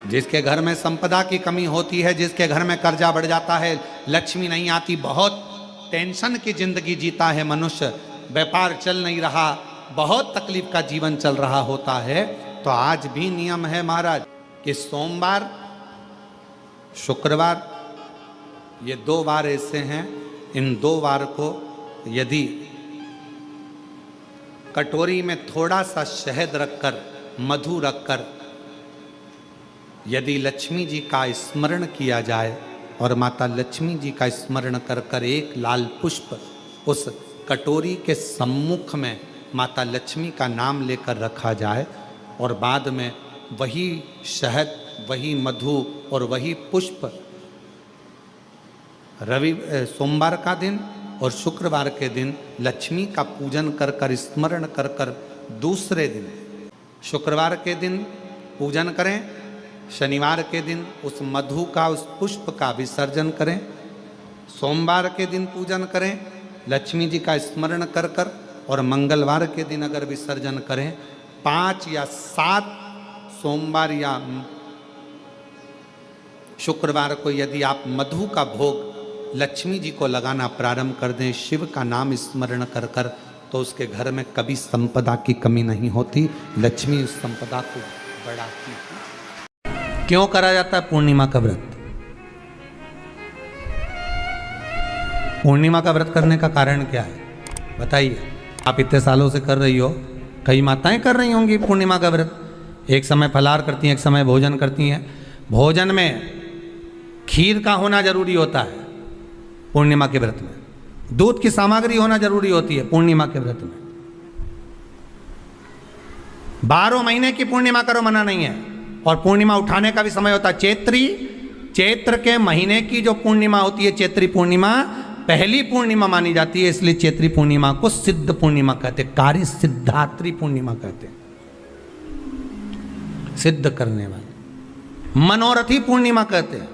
जिसके घर में संपदा की कमी होती है, जिसके घर में कर्जा बढ़ जाता है, लक्ष्मी नहीं आती, बहुत टेंशन की जिंदगी जीता है मनुष्य, व्यापार चल नहीं रहा, बहुत तकलीफ का जीवन चल रहा होता है, तो आज भी नियम है महाराज कि सोमवार शुक्रवार ये 2 वार ऐसे हैं, इन 2 वार को यदि कटोरी में थोड़ा सा शहद रखकर, मधु रखकर यदि लक्ष्मी जी का स्मरण किया जाए और माता लक्ष्मी जी का स्मरण कर कर एक लाल पुष्प उस कटोरी के सम्मुख में माता लक्ष्मी का नाम लेकर रखा जाए और बाद में वही शहद, वही मधु और वही पुष्प सोमवार का दिन और शुक्रवार के दिन लक्ष्मी का पूजन कर कर, स्मरण कर कर, दूसरे दिन शुक्रवार के दिन पूजन करें, शनिवार के दिन उस मधु का, उस पुष्प का विसर्जन करें, सोमवार के दिन पूजन करें लक्ष्मी जी का स्मरण कर कर, और मंगलवार के दिन अगर विसर्जन करें, 5 या 7 सोमवार या शुक्रवार को यदि आप मधु का भोग लक्ष्मी जी को लगाना प्रारंभ कर दें, शिव का नाम स्मरण कर कर, तो उसके घर में कभी संपदा की कमी नहीं होती, लक्ष्मी उस संपदा को बढ़ाती है। क्यों करा जाता है पूर्णिमा का व्रत? पूर्णिमा का व्रत करने का कारण क्या है बताइए? आप इतने सालों से कर रही हो, कई माताएं कर रही होंगी पूर्णिमा का व्रत, एक समय फलाहार करती हैं, एक समय भोजन करती हैं। भोजन में खीर का होना जरूरी होता है पूर्णिमा के व्रत में, दूध की सामग्री होना जरूरी होती है पूर्णिमा के व्रत में। 12 महीने की पूर्णिमा करो मना नहीं है, और पूर्णिमा उठाने का भी समय होता है चैत्री, चैत्र के महीने की जो पूर्णिमा होती है, चैत्री पूर्णिमा पहली पूर्णिमा मानी जाती है, इसलिए चैत्री पूर्णिमा को सिद्ध पूर्णिमा कहते हैं, कार्य सिद्धात्री पूर्णिमा कहते हैं, सिद्ध करने वाले। मनोरथी पूर्णिमा कहते हैं,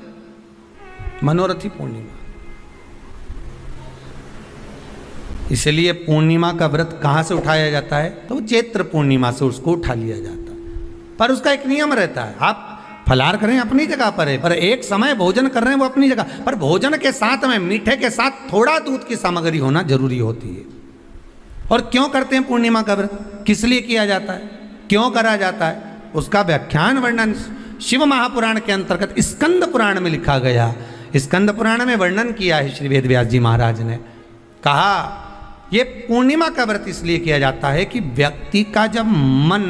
मनोरथी पूर्णिमा। इसलिए पूर्णिमा का व्रत कहां से उठाया जाता है? तो चैत्र पूर्णिमा से उसको उठा लिया जाता है, पर उसका एक नियम रहता है। आप फलाहार करें अपनी जगह पर है, पर एक समय भोजन कर रहे हैं वो अपनी जगह पर, भोजन के साथ में मीठे के साथ थोड़ा दूध की सामग्री होना जरूरी होती है। और क्यों करते हैं पूर्णिमा का व्रत, किस लिए किया जाता है, क्यों करा जाता है, उसका व्याख्यान वर्णन शिव महापुराण के अंतर्गत स्कंद पुराण में लिखा गया। स्कंद पुराण में वर्णन किया है श्री वेद व्यास जी महाराज ने, कहा ये पूर्णिमा का व्रत इसलिए किया जाता है कि व्यक्ति का जब मन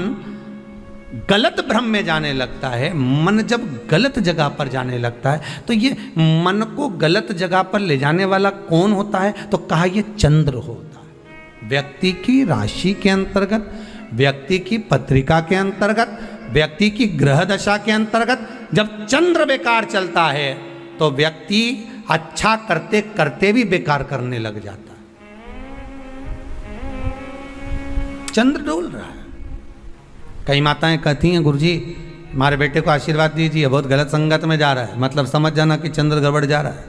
गलत भ्रम में जाने लगता है, मन जब गलत जगह पर जाने लगता है, तो ये मन को गलत जगह पर ले जाने वाला कौन होता है? तो कहा ये चंद्र होता है। व्यक्ति की राशि के अंतर्गत, व्यक्ति की पत्रिका के अंतर्गत, व्यक्ति की ग्रह दशा के अंतर्गत जब चंद्र बेकार चलता है तो व्यक्ति अच्छा करते करते भी बेकार करने लग जाता है। चंद्र डोल रहा है। कई माताएं कहती हैं गुरुजी हमारे बेटे को आशीर्वाद दीजिए, बहुत गलत संगत में जा रहा है, मतलब समझ जाना कि चंद्र गड़बड़ जा रहा है।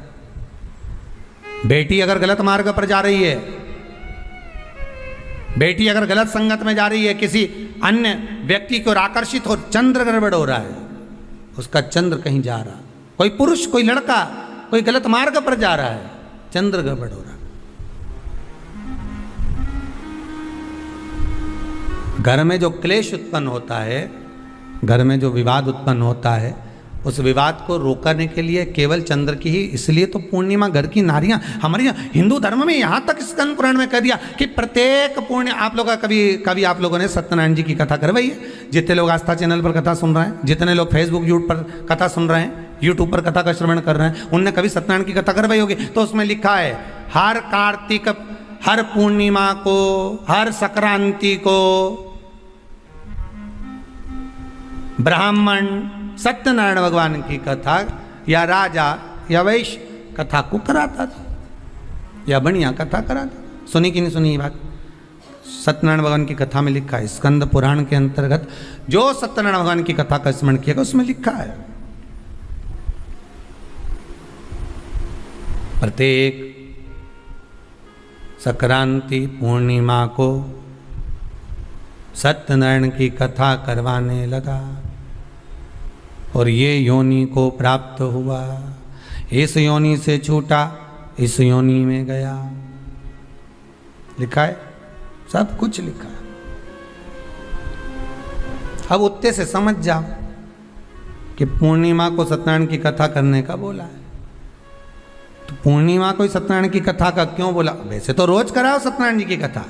बेटी अगर गलत मार्ग पर जा रही है, बेटी अगर गलत संगत में जा रही है, किसी अन्य व्यक्ति की ओर आकर्षित हो, चंद्र गड़बड़ हो रहा है, उसका चंद्र कहीं जा रहा, कोई पुरुष कोई लड़का कोई गलत मार्ग पर जा रहा है, चंद्र गड़बड़ हो रहा है। घर में जो क्लेश उत्पन्न होता है, घर में जो विवाद उत्पन्न होता है, उस विवाद को रोकने के लिए केवल चंद्र की ही, इसलिए तो पूर्णिमा घर की नारियां, हमारे हिंदू धर्म में यहाँ तक स्कंद पुराण में कह दिया कि प्रत्येक पूर्ण, आप लोग का कभी आप लोगों ने सत्यनारायण जी की कथा करवाई है? जितने लोग आस्था चैनल पर कथा सुन रहे हैं, जितने लोग फेसबुक यूट्यूब पर कथा सुन रहे हैं, यूट्यूब पर कथा का श्रवण कर रहे हैं, उनने कभी सत्यनारायण की कथा करवाई होगी। तो उसमें लिखा है हर कार्तिक, हर पूर्णिमा को, हर संक्रांति को ब्राह्मण सत्यनारायण भगवान की कथा या राजा या वैश्य कथा को कराता था, या बढ़िया कथा कराता। सुनी कि नहीं सुनी ये बात? सत्यनारायण भगवान की कथा में लिखा है, स्कंद पुराण के अंतर्गत जो सत्यनारायण भगवान की कथा का स्मरण किया उसमें लिखा है प्रत्येक संक्रांति पूर्णिमा को सत्यनारायण की कथा करवाने लगा। और ये योनि को प्राप्त हुआ, इस योनि से छूटा, इस योनि में गया। लिखा है, सब कुछ लिखा है। अब उत्ते से समझ जाओ कि पूर्णिमा को सत्यनारायण की कथा करने का बोला है। तो पूर्णिमा को सत्यनारायण की कथा का क्यों बोला? वैसे तो रोज कराओ सत्यनारायण जी की कथा,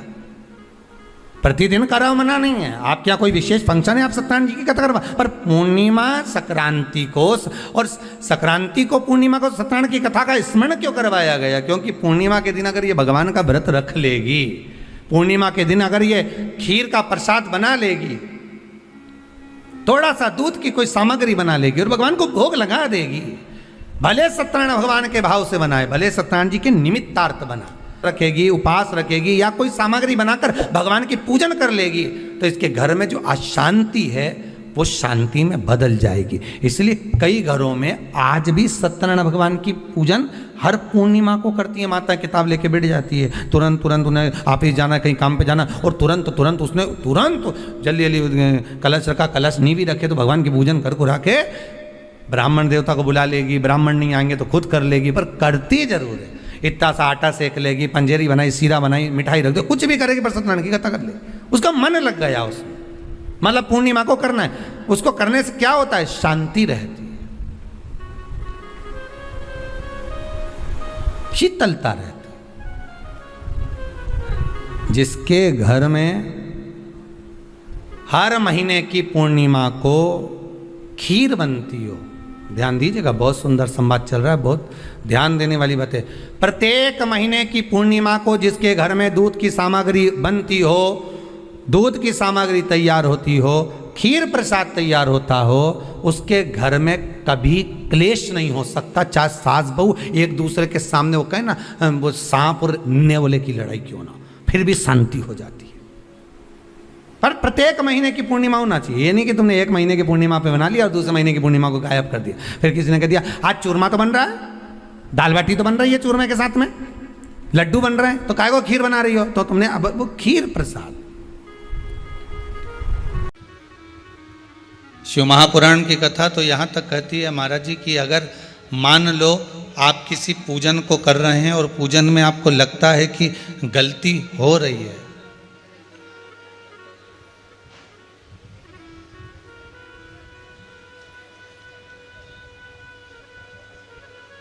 प्रतिदिन कराओ, मना नहीं है। आप क्या कोई विशेष फंक्शन है आप सत्यनारायण जी की कथा करवा, पर पूर्णिमा संक्रांति को और संक्रांति को पूर्णिमा को सत्यनारायण की कथा का स्मरण क्यों करवाया गया? क्योंकि पूर्णिमा के दिन अगर ये भगवान का व्रत रख लेगी, पूर्णिमा के दिन अगर ये खीर का प्रसाद बना लेगी, थोड़ा सा दूध की कोई सामग्री बना लेगी और भगवान को भोग लगा देगी, भले सत्यनारायण भगवान के भाव से बनाए, भले सत्यनारायण जी के निमित्तार्थ बना रखेगी, उपास रखेगी या कोई सामग्री बनाकर भगवान की पूजन कर लेगी, तो इसके घर में जो अशांति है वो शांति में बदल जाएगी। इसलिए कई घरों में आज भी सत्यनारायण भगवान की पूजन हर पूर्णिमा को करती है। माता किताब लेके बैठ जाती है, तुरंत तुरंत उन्हें ऑफिस जाना, कहीं काम पे जाना, और तुरंत तुरंत उसने तुरंत जल्दी जल्दी कलश रखा, कलश नहीं भी रखे तो भगवान की पूजन कर को रखे, ब्राह्मण देवता को बुला लेगी, ब्राह्मण नहीं आएंगे तो खुद कर लेगी, पर करती जरूर है। इतना सा आटा सेक लेगी, पंजेरी बनाई, सीरा बनाई, मिठाई रख दो, कुछ भी करेगी पर सत्यनारायण की कथा कर ले। उसका मन लग गया उसमें, मतलब पूर्णिमा को करना है। उसको करने से क्या होता है? शांति रहती है, शीतलता रहती है। जिसके घर में हर महीने की पूर्णिमा को खीर बनती हो, ध्यान दीजिएगा, बहुत सुंदर संवाद चल रहा है, बहुत ध्यान देने वाली बात है। प्रत्येक महीने की पूर्णिमा को जिसके घर में दूध की सामग्री बनती हो, दूध की सामग्री तैयार होती हो, खीर प्रसाद तैयार होता हो, उसके घर में कभी क्लेश नहीं हो सकता। चाहे सास बहू एक दूसरे के सामने वो कहे ना, वो सांप और नेवले की लड़ाई क्यों ना, फिर भी शांति हो जाती है। पर प्रत्येक महीने की पूर्णिमा होना चाहिए। ये नहीं कि तुमने एक महीने की पूर्णिमा पे बना लिया और दूसरे महीने की पूर्णिमा को गायब कर दिया। फिर किसी ने कह दिया आज चूरमा तो बन रहा है, दाल बाटी तो बन रही है चूरमे के साथ में, लड्डू बन रहे हैं, तो काहे को खीर बना रही हो? तो तुमने अब वो खीर प्रसाद। शिव महापुराण की कथा तो यहाँ तक कहती है महाराज जी कि अगर मान लो आप किसी पूजन को कर रहे हैं और पूजन में आपको लगता है कि गलती हो रही है,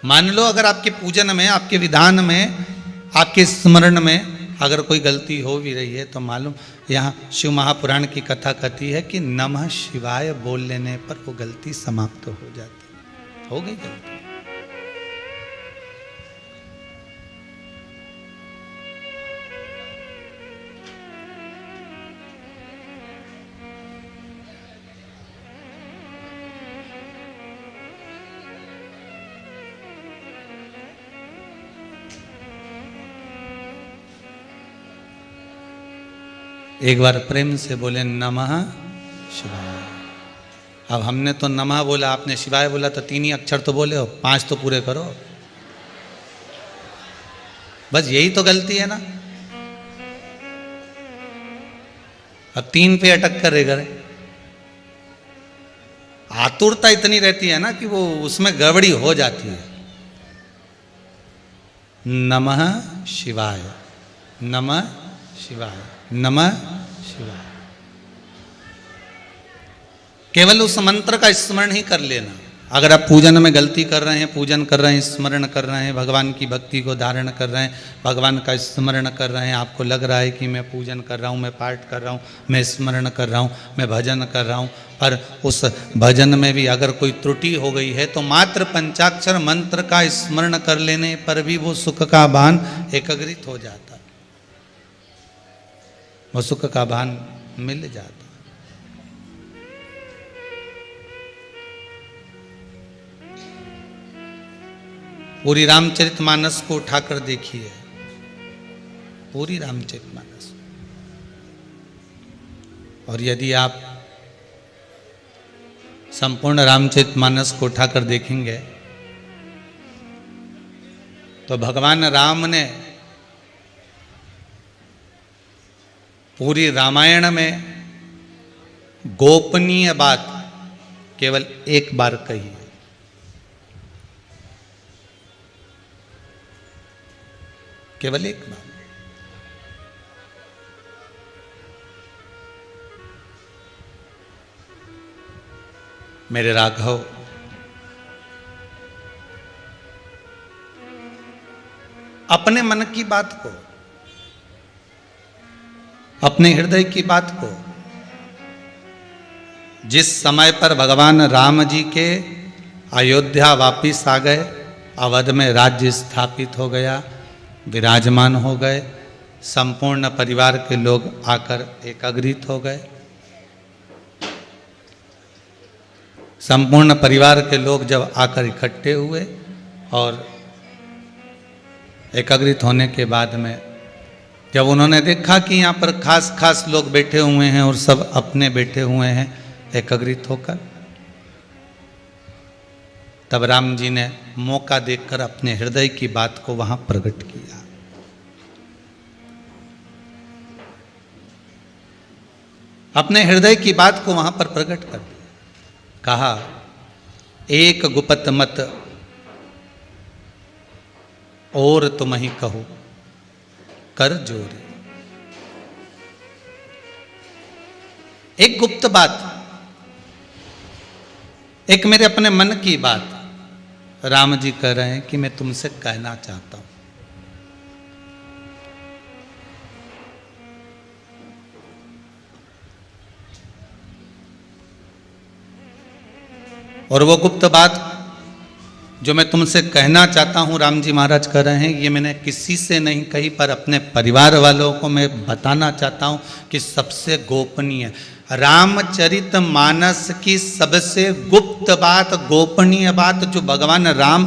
मान लो अगर आपके पूजन में, आपके विधान में, आपके स्मरण में अगर कोई गलती हो भी रही है, तो मालूम यहाँ शिव महापुराण की कथा कहती है कि नमः शिवाय बोल लेने पर वो गलती समाप्त हो जाती। हो गई गलती। एक बार प्रेम से बोले नमः शिवाय। अब हमने तो नमः बोला, आपने शिवाय बोला, तो 3 ही अक्षर तो बोले हो, 5 तो पूरे करो। बस यही तो गलती है ना। अब 3 पे अटक कर रहे। आतुरता इतनी रहती है ना कि वो उसमें गड़बड़ी हो जाती है। नमः शिवाय, नमः शिवाय, नमः शिवाय। केवल उस मंत्र का स्मरण ही कर लेना। अगर आप पूजन में गलती कर रहे हैं, पूजन कर रहे हैं, स्मरण कर रहे हैं, भगवान की भक्ति को धारण कर रहे हैं, भगवान का स्मरण कर रहे हैं, आपको लग रहा है कि मैं पूजन कर रहा हूँ, मैं पाठ कर रहा हूँ, मैं स्मरण कर रहा हूँ, मैं भजन कर रहा हूँ, पर उस भजन में भी अगर कोई त्रुटि हो गई है, तो मात्र पंचाक्षर मंत्र का स्मरण कर लेने पर भी वो सुख का भान एकाग्रित हो जाता, वो सुख का भान मिल जाता। पूरी रामचरितमानस को उठाकर देखिए, पूरी रामचरितमानस, और यदि आप संपूर्ण रामचरितमानस को उठाकर देखेंगे तो भगवान राम ने पूरी रामायण में गोपनीय बात केवल एक बार कहिए। केवल एक बार। मेरे राघव, अपने मन की बात को, अपने हृदय की बात को, जिस समय पर भगवान राम जी के अयोध्या वापिस आ गए, अवध में राज्य स्थापित हो गया, विराजमान हो गए, संपूर्ण परिवार के लोग आकर एकाग्रित हो गए। संपूर्ण परिवार के लोग जब आकर इकट्ठे हुए और एकाग्रित होने के बाद में जब उन्होंने देखा कि यहाँ पर खास खास लोग बैठे हुए हैं और सब अपने बैठे हुए हैं एकाग्रित होकर, तब राम जी ने मौका देखकर अपने हृदय की बात को वहां प्रकट किया। अपने हृदय की बात को वहां पर प्रकट कर दिया। कहा, एक गुपत मत और तुम ही कहो कर जोरी। एक गुप्त बात, एक मेरे अपने मन की बात राम जी कह रहे हैं कि मैं तुमसे कहना चाहता हूं। और वो गुप्त बात जो मैं तुमसे कहना चाहता हूं, राम जी महाराज कह रहे हैं, ये मैंने किसी से नहीं कही, पर अपने परिवार वालों को मैं बताना चाहता हूं कि सबसे गोपनीय, रामचरित मानस की सबसे गुप्त बात, गोपनीय बात जो भगवान राम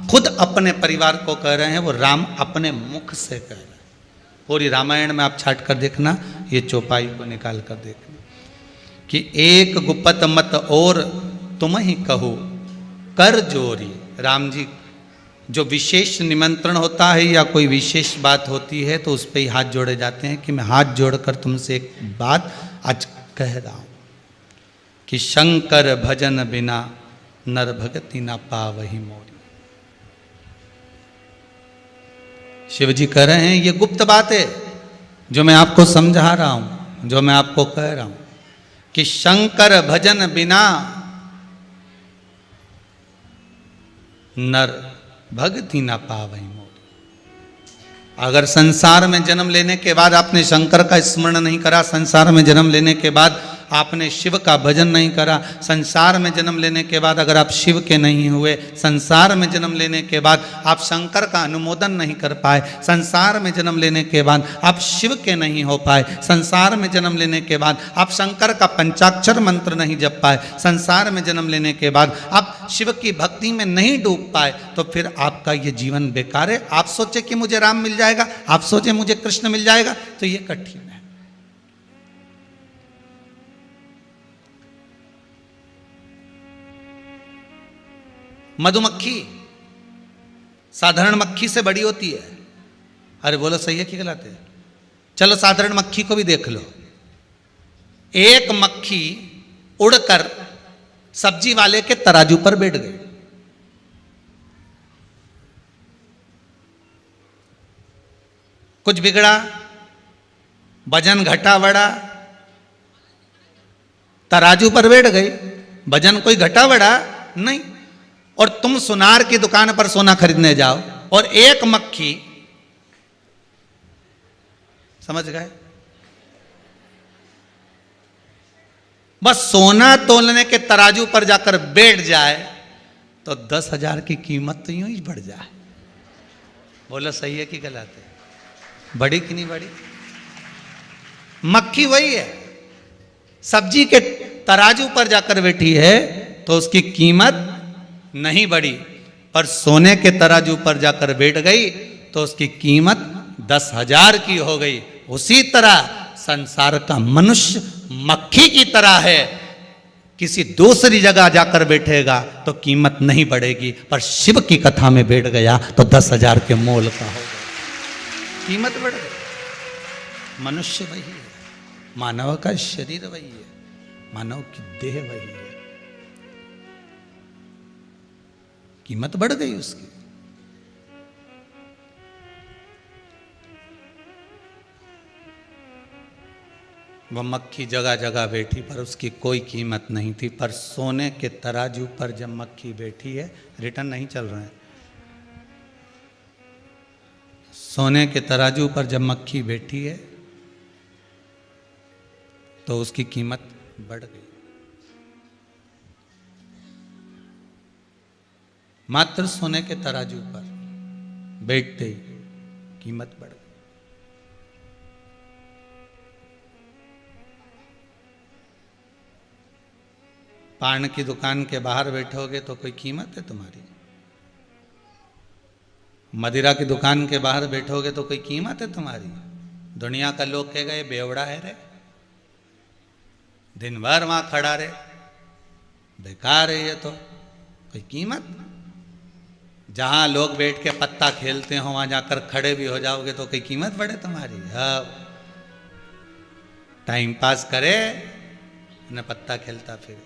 खुद अपने परिवार को कह रहे हैं, वो राम अपने मुख से कह रहे हैं। पूरी रामायण में आप छाट कर देखना, ये चौपाई को निकाल कर देखना कि एक गुपत मत और तुम ही कहो कर जोरी। राम जी जो विशेष निमंत्रण होता है या कोई विशेष बात होती है तो उस पर ही हाथ जोड़े जाते हैं कि मैं हाथ जोड़कर तुमसे एक बात आज कह रहा हूं कि शंकर भजन बिना नर भगति ना पावहि मोरी। शिव जी कह रहे हैं ये गुप्त बात है जो मैं आपको समझा रहा हूं, जो मैं आपको कह रहा हूं कि शंकर भजन बिना नर भक्ति ना पावहि मोरी। अगर संसार में जन्म लेने के बाद आपने शंकर का स्मरण नहीं करा, संसार में जन्म लेने के बाद आपने शिव का भजन नहीं करा, संसार में जन्म लेने के बाद अगर आप शिव के नहीं हुए, संसार में जन्म लेने के बाद आप शंकर का अनुमोदन नहीं कर पाए, संसार में जन्म लेने के बाद आप शिव के नहीं हो पाए, संसार में जन्म लेने के बाद आप शंकर का पंचाक्षर मंत्र नहीं जप पाए, संसार में जन्म लेने के बाद आप शिव की भक्ति में नहीं डूब पाए, तो फिर आपका ये जीवन बेकार है। आप सोचे कि मुझे राम मिल जाएगा, आप सोचे मुझे कृष्ण मिल जाएगा, तो ये कठिन है। मधुमक्खी साधारण मक्खी से बड़ी होती है। अरे बोलो सही है कि गलत है? चलो साधारण मक्खी को भी देख लो। एक मक्खी उड़कर सब्जी वाले के तराजू पर बैठ गई। कुछ बिगड़ा, वजन घटा बढ़ा, तराजू पर बैठ गई, वजन कोई घटा बढ़ा नहीं। और तुम सुनार की दुकान पर सोना खरीदने जाओ और एक मक्खी, समझ गए, बस सोना तोलने के तराजू पर जाकर बैठ जाए तो 10,000 की कीमत तो यूं ही बढ़ जाए। बोलो सही है कि गलत है? बड़ी कि नहीं बड़ी? मक्खी वही है, सब्जी के तराजू पर जाकर बैठी है तो उसकी कीमत नहीं बढ़ी, पर सोने के तराजू पर जाकर बैठ गई तो उसकी कीमत 10,000 की हो गई। उसी तरह संसार का मनुष्य मक्खी की तरह है, किसी दूसरी जगह जाकर बैठेगा तो कीमत नहीं बढ़ेगी, पर शिव की कथा में बैठ गया तो 10,000 के मोल का होगा, कीमत बढ़ गई। मनुष्य वही है, मानव का शरीर वही है, मानव की देह वही है। कीमत बढ़ गई उसकी। वह मक्खी जगह जगह बैठी पर उसकी कोई कीमत नहीं थी। पर सोने के तराजू पर जब मक्खी बैठी है, रिटर्न नहीं चल रहा है, सोने के तराजू पर जब मक्खी बैठी है तो उसकी कीमत बढ़ गई। मात्र सोने के तराजू पर बैठते ही कीमत बढ़ गई। पान की दुकान के बाहर बैठोगे तो कोई कीमत है तुम्हारी? मदिरा की दुकान के बाहर बैठोगे तो कोई कीमत है तुम्हारी? दुनिया का लोग कहेगा ये बेवड़ा है रे, दिन भर वहां खड़ा रे, बेकार है ये, तो कोई कीमत? जहां लोग बैठ के पत्ता खेलते हो वहां जाकर खड़े भी हो जाओगे तो कोई कीमत बढ़े तुम्हारी? अब टाइम पास करे न पत्ता खेलता फिरे।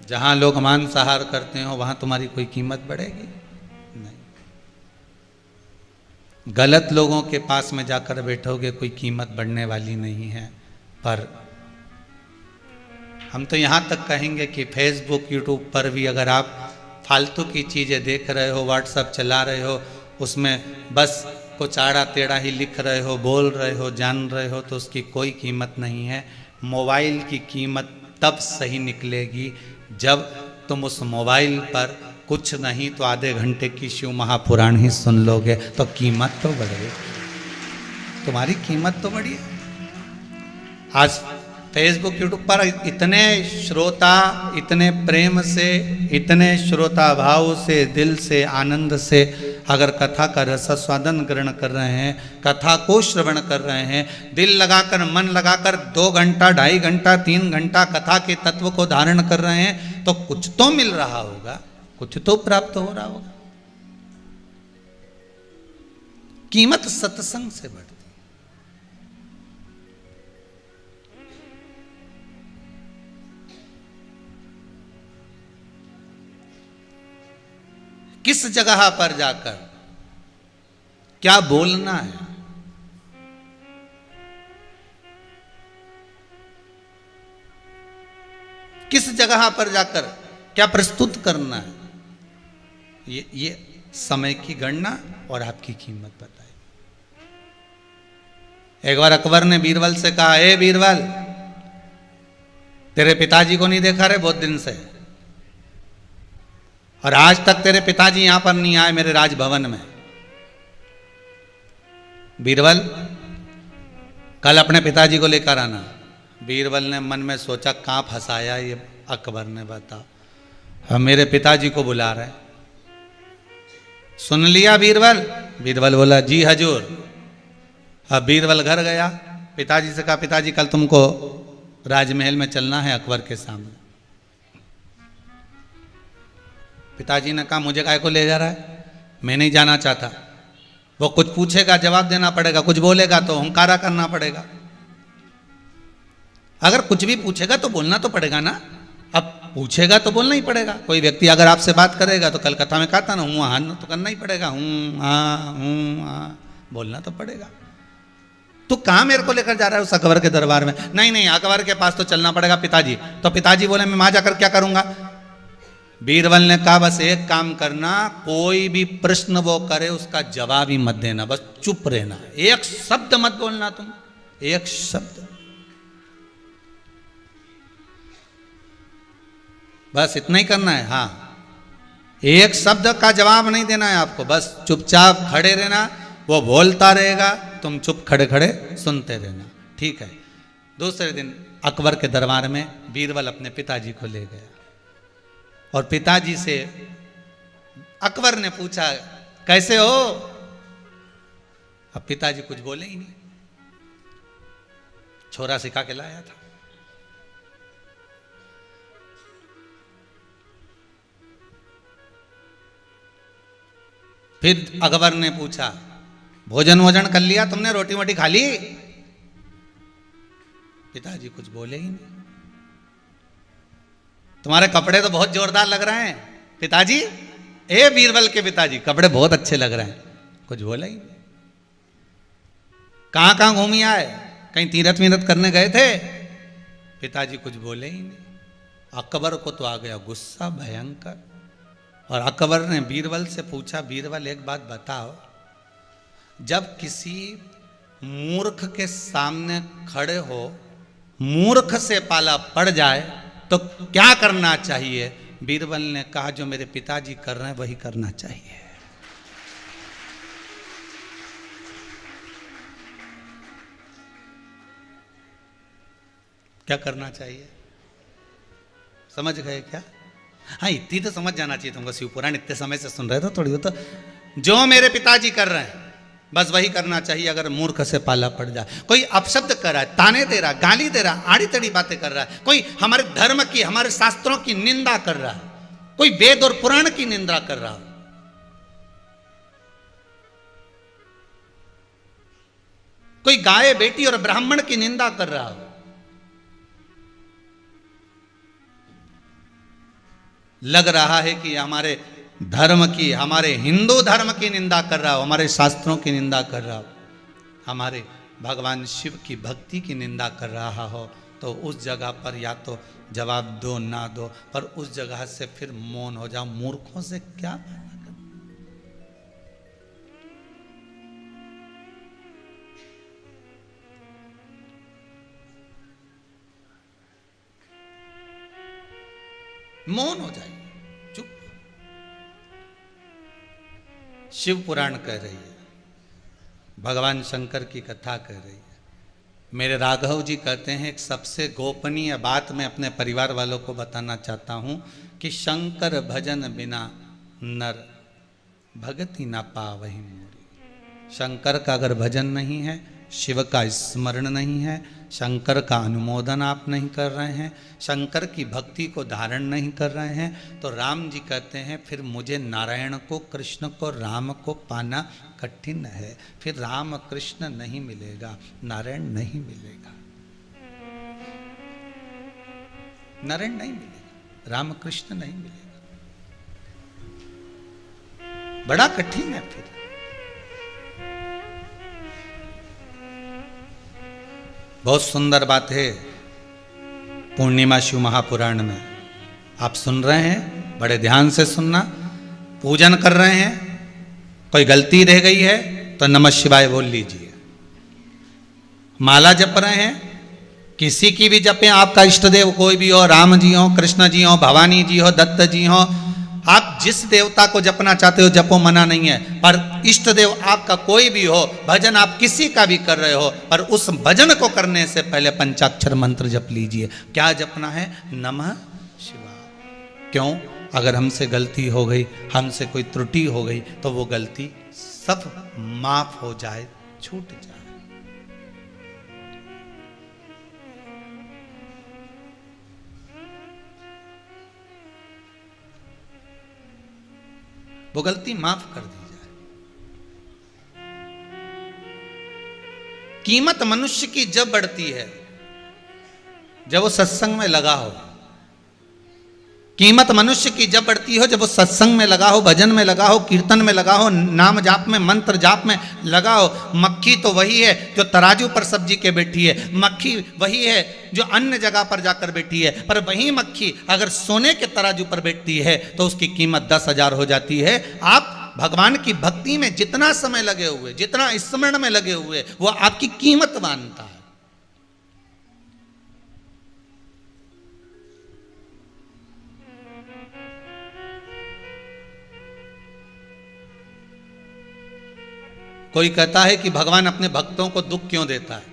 जहां लोग मांसाहार करते हो वहां तुम्हारी कोई कीमत बढ़ेगी? नहीं। गलत लोगों के पास में जाकर बैठोगे कोई कीमत बढ़ने वाली नहीं है। पर हम तो यहां तक कहेंगे कि फेसबुक यूट्यूब पर भी अगर आप फालतू की चीजें देख रहे हो, व्हाट्सएप चला रहे हो, उसमें बस कुछ आड़ा टेढ़ा ही लिख रहे हो, बोल रहे हो, जान रहे हो, तो उसकी कोई कीमत नहीं है। मोबाइल की कीमत तब सही निकलेगी जब तुम उस मोबाइल पर कुछ नहीं तो आधे घंटे की शिव महापुराण ही सुन लोगे तो कीमत तो बढ़ेगी, तुम्हारी कीमत तो बढ़ी। आज फेसबुक यूट्यूब पर इतने श्रोता इतने प्रेम से, इतने श्रोता भाव से, दिल से, आनंद से अगर कथा का रसास्वादन ग्रहण कर रहे हैं, कथा को श्रवण कर रहे हैं, दिल लगाकर, मन लगाकर 2 घंटा, 2.5 घंटा, 3 घंटा कथा के तत्व को धारण कर रहे हैं, तो कुछ तो मिल रहा होगा, कुछ तो प्राप्त हो रहा होगा। कीमत सत्संग से बढ़ती। किस जगह पर जाकर क्या बोलना है, किस जगह पर जाकर क्या प्रस्तुत करना है, ये समय की गणना और आपकी कीमत बताए। एक बार अकबर ने बीरबल से कहा, ए बीरबल, तेरे पिताजी को नहीं देखा रे बहुत दिन से, और आज तक तेरे पिताजी यहां पर नहीं आए मेरे राजभवन में। बीरबल, कल अपने पिताजी को लेकर आना। बीरबल ने मन में सोचा, कहां फंसाया ये अकबर ने, बता। हम मेरे पिताजी को बुला रहे। सुन लिया बीरबल? बीरबल बोला, जी हजूर। अब बीरबल घर गया, पिताजी से कहा, पिताजी कल तुमको राजमहल में चलना है अकबर के सामने। पिताजी ने कहा, मुझे काहे को ले जा रहा है, मैं नहीं जाना चाहता। वो कुछ पूछेगा जवाब देना पड़ेगा, कुछ बोलेगा तो हुंकारा करना पड़ेगा। अगर कुछ भी पूछेगा तो बोलना तो पड़ेगा ना। अब पूछेगा तो बोलना ही पड़ेगा। कोई व्यक्ति अगर आपसे बात करेगा तो कल कथा में कहा था ना, हूँ हाँ तो करना ही पड़ेगा, हूँ हाँ बोलना तो पड़ेगा। तो कहाँ मेरे को लेकर जा रहा है उस अकबर के दरबार में? नहीं नहीं, अकबर के पास तो चलना पड़ेगा पिताजी। तो पिताजी बोले, मैं वहां जाकर क्या करूंगा? बीरबल ने कहा, बस एक काम करना, कोई भी प्रश्न वो करे उसका जवाब ही मत देना, बस चुप रहना, एक शब्द मत बोलना तुम, एक शब्द, बस इतना ही करना है। हाँ, एक शब्द का जवाब नहीं देना है आपको, बस चुपचाप खड़े रहना, वो बोलता रहेगा, तुम चुप खड़े खड़े सुनते रहना, ठीक है। दूसरे दिन अकबर के दरबार में बीरबल अपने पिताजी को ले गया और पिताजी से अकबर ने पूछा, कैसे हो? अब पिताजी कुछ बोले ही नहीं, छोरा सिखा के लाया था। फिर अकबर ने पूछा, भोजन वोजन कर लिया तुमने, रोटी वोटी खा ली? पिताजी कुछ बोले ही नहीं। तुम्हारे कपड़े तो बहुत जोरदार लग रहे हैं पिताजी, ए बीरबल के पिताजी कपड़े बहुत अच्छे लग रहे हैं। कुछ बोला ही नहीं। कहां कहां घूमी आए, कहीं तीरथ मीरथ करने गए थे? पिताजी कुछ बोले ही नहीं। अकबर को तो आ गया गुस्सा भयंकर, और अकबर ने बीरबल से पूछा, बीरबल एक बात बताओ, जब किसी मूर्ख के सामने खड़े हो, मूर्ख से पाला पड़ जाए तो क्या करना चाहिए? बीरबल ने कहा, जो मेरे पिताजी कर रहे हैं वही करना चाहिए। क्या करना चाहिए? समझ गए क्या? हाँ, इतनी तो समझ जाना चाहिए तुमको। शिवपुराण इतने समय से सुन रहे थे, थोड़ी तो जो मेरे पिताजी कर रहे हैं बस वही करना चाहिए। अगर मूर्ख से पाला पड़ जाए, कोई अपशब्द कर रहा है, ताने दे रहा है, गाली दे रहा है, आड़ी तड़ी बातें कर रहा है, कोई हमारे धर्म की, हमारे शास्त्रों की निंदा कर रहा है, कोई वेद और पुराण की निंदा कर रहा है, कोई गाय बेटी और ब्राह्मण की निंदा कर रहा हो, लग रहा है कि हमारे धर्म की, हमारे हिंदू धर्म की निंदा कर रहा हो, हमारे शास्त्रों की निंदा कर रहा हो, हमारे भगवान शिव की भक्ति की निंदा कर रहा हो, तो उस जगह पर या तो जवाब दो ना दो, पर उस जगह से फिर मौन हो जाओ। मूर्खों से क्या मौन हो जाए, चुप। शिव पुराण कह रही है, भगवान शंकर की कथा कह रही है। मेरे राघव जी कहते हैं, एक सबसे गोपनीय बात मैं अपने परिवार वालों को बताना चाहता हूं कि शंकर भजन बिना नर भगति ना पावहि मोरी। शंकर का अगर भजन नहीं है, शिव का स्मरण नहीं है, शंकर का अनुमोदन आप नहीं कर रहे हैं, शंकर की भक्ति को धारण नहीं कर रहे हैं, तो राम जी कहते हैं फिर मुझे नारायण को, कृष्ण को, राम को पाना कठिन है। फिर राम कृष्ण नहीं मिलेगा, नारायण नहीं मिलेगा, नारायण नहीं मिलेगा, राम कृष्ण नहीं मिलेगा, बड़ा कठिन है। फिर बहुत सुंदर बात है पूर्णिमा शिव महापुराण में, आप सुन रहे हैं, बड़े ध्यान से सुनना। पूजन कर रहे हैं, कोई गलती रह गई है तो नमः शिवाय बोल लीजिए। माला जप रहे हैं, किसी की भी जपें, आपका इष्ट देव कोई भी हो, राम जी हो, कृष्ण जी हो, भवानी जी हो, दत्त जी हो, आप जिस देवता को जपना चाहते हो जपो, मना नहीं है। पर इष्ट देव आपका कोई भी हो, भजन आप किसी का भी कर रहे हो, पर उस भजन को करने से पहले पंचाक्षर मंत्र जप लीजिए। क्या जपना है? नमः शिवाय। क्यों? अगर हमसे गलती हो गई, हमसे कोई त्रुटि हो गई, तो वो गलती सब माफ हो जाए, छूट जाए। वो गलती माफ कर दी जाए। कीमत मनुष्य की जब बढ़ती है, जब वो सत्संग में लगा हो। कीमत मनुष्य की जब बढ़ती हो, जब वो सत्संग में लगा हो, भजन में लगा हो, कीर्तन में लगा हो, नाम जाप में, मंत्र जाप में लगा हो। मक्खी तो वही है जो तराजू पर सब्जी के बैठी है, मक्खी वही है जो अन्य जगह पर जाकर बैठी है, पर वही मक्खी अगर सोने के तराजू पर बैठती है तो उसकी कीमत 10,000 हो जाती है। आप भगवान की भक्ति में जितना समय लगे हुए, जितना स्मरण में लगे हुए, वो आपकी कीमत मानता है। कोई कहता है कि भगवान अपने भक्तों को दुख क्यों देता है?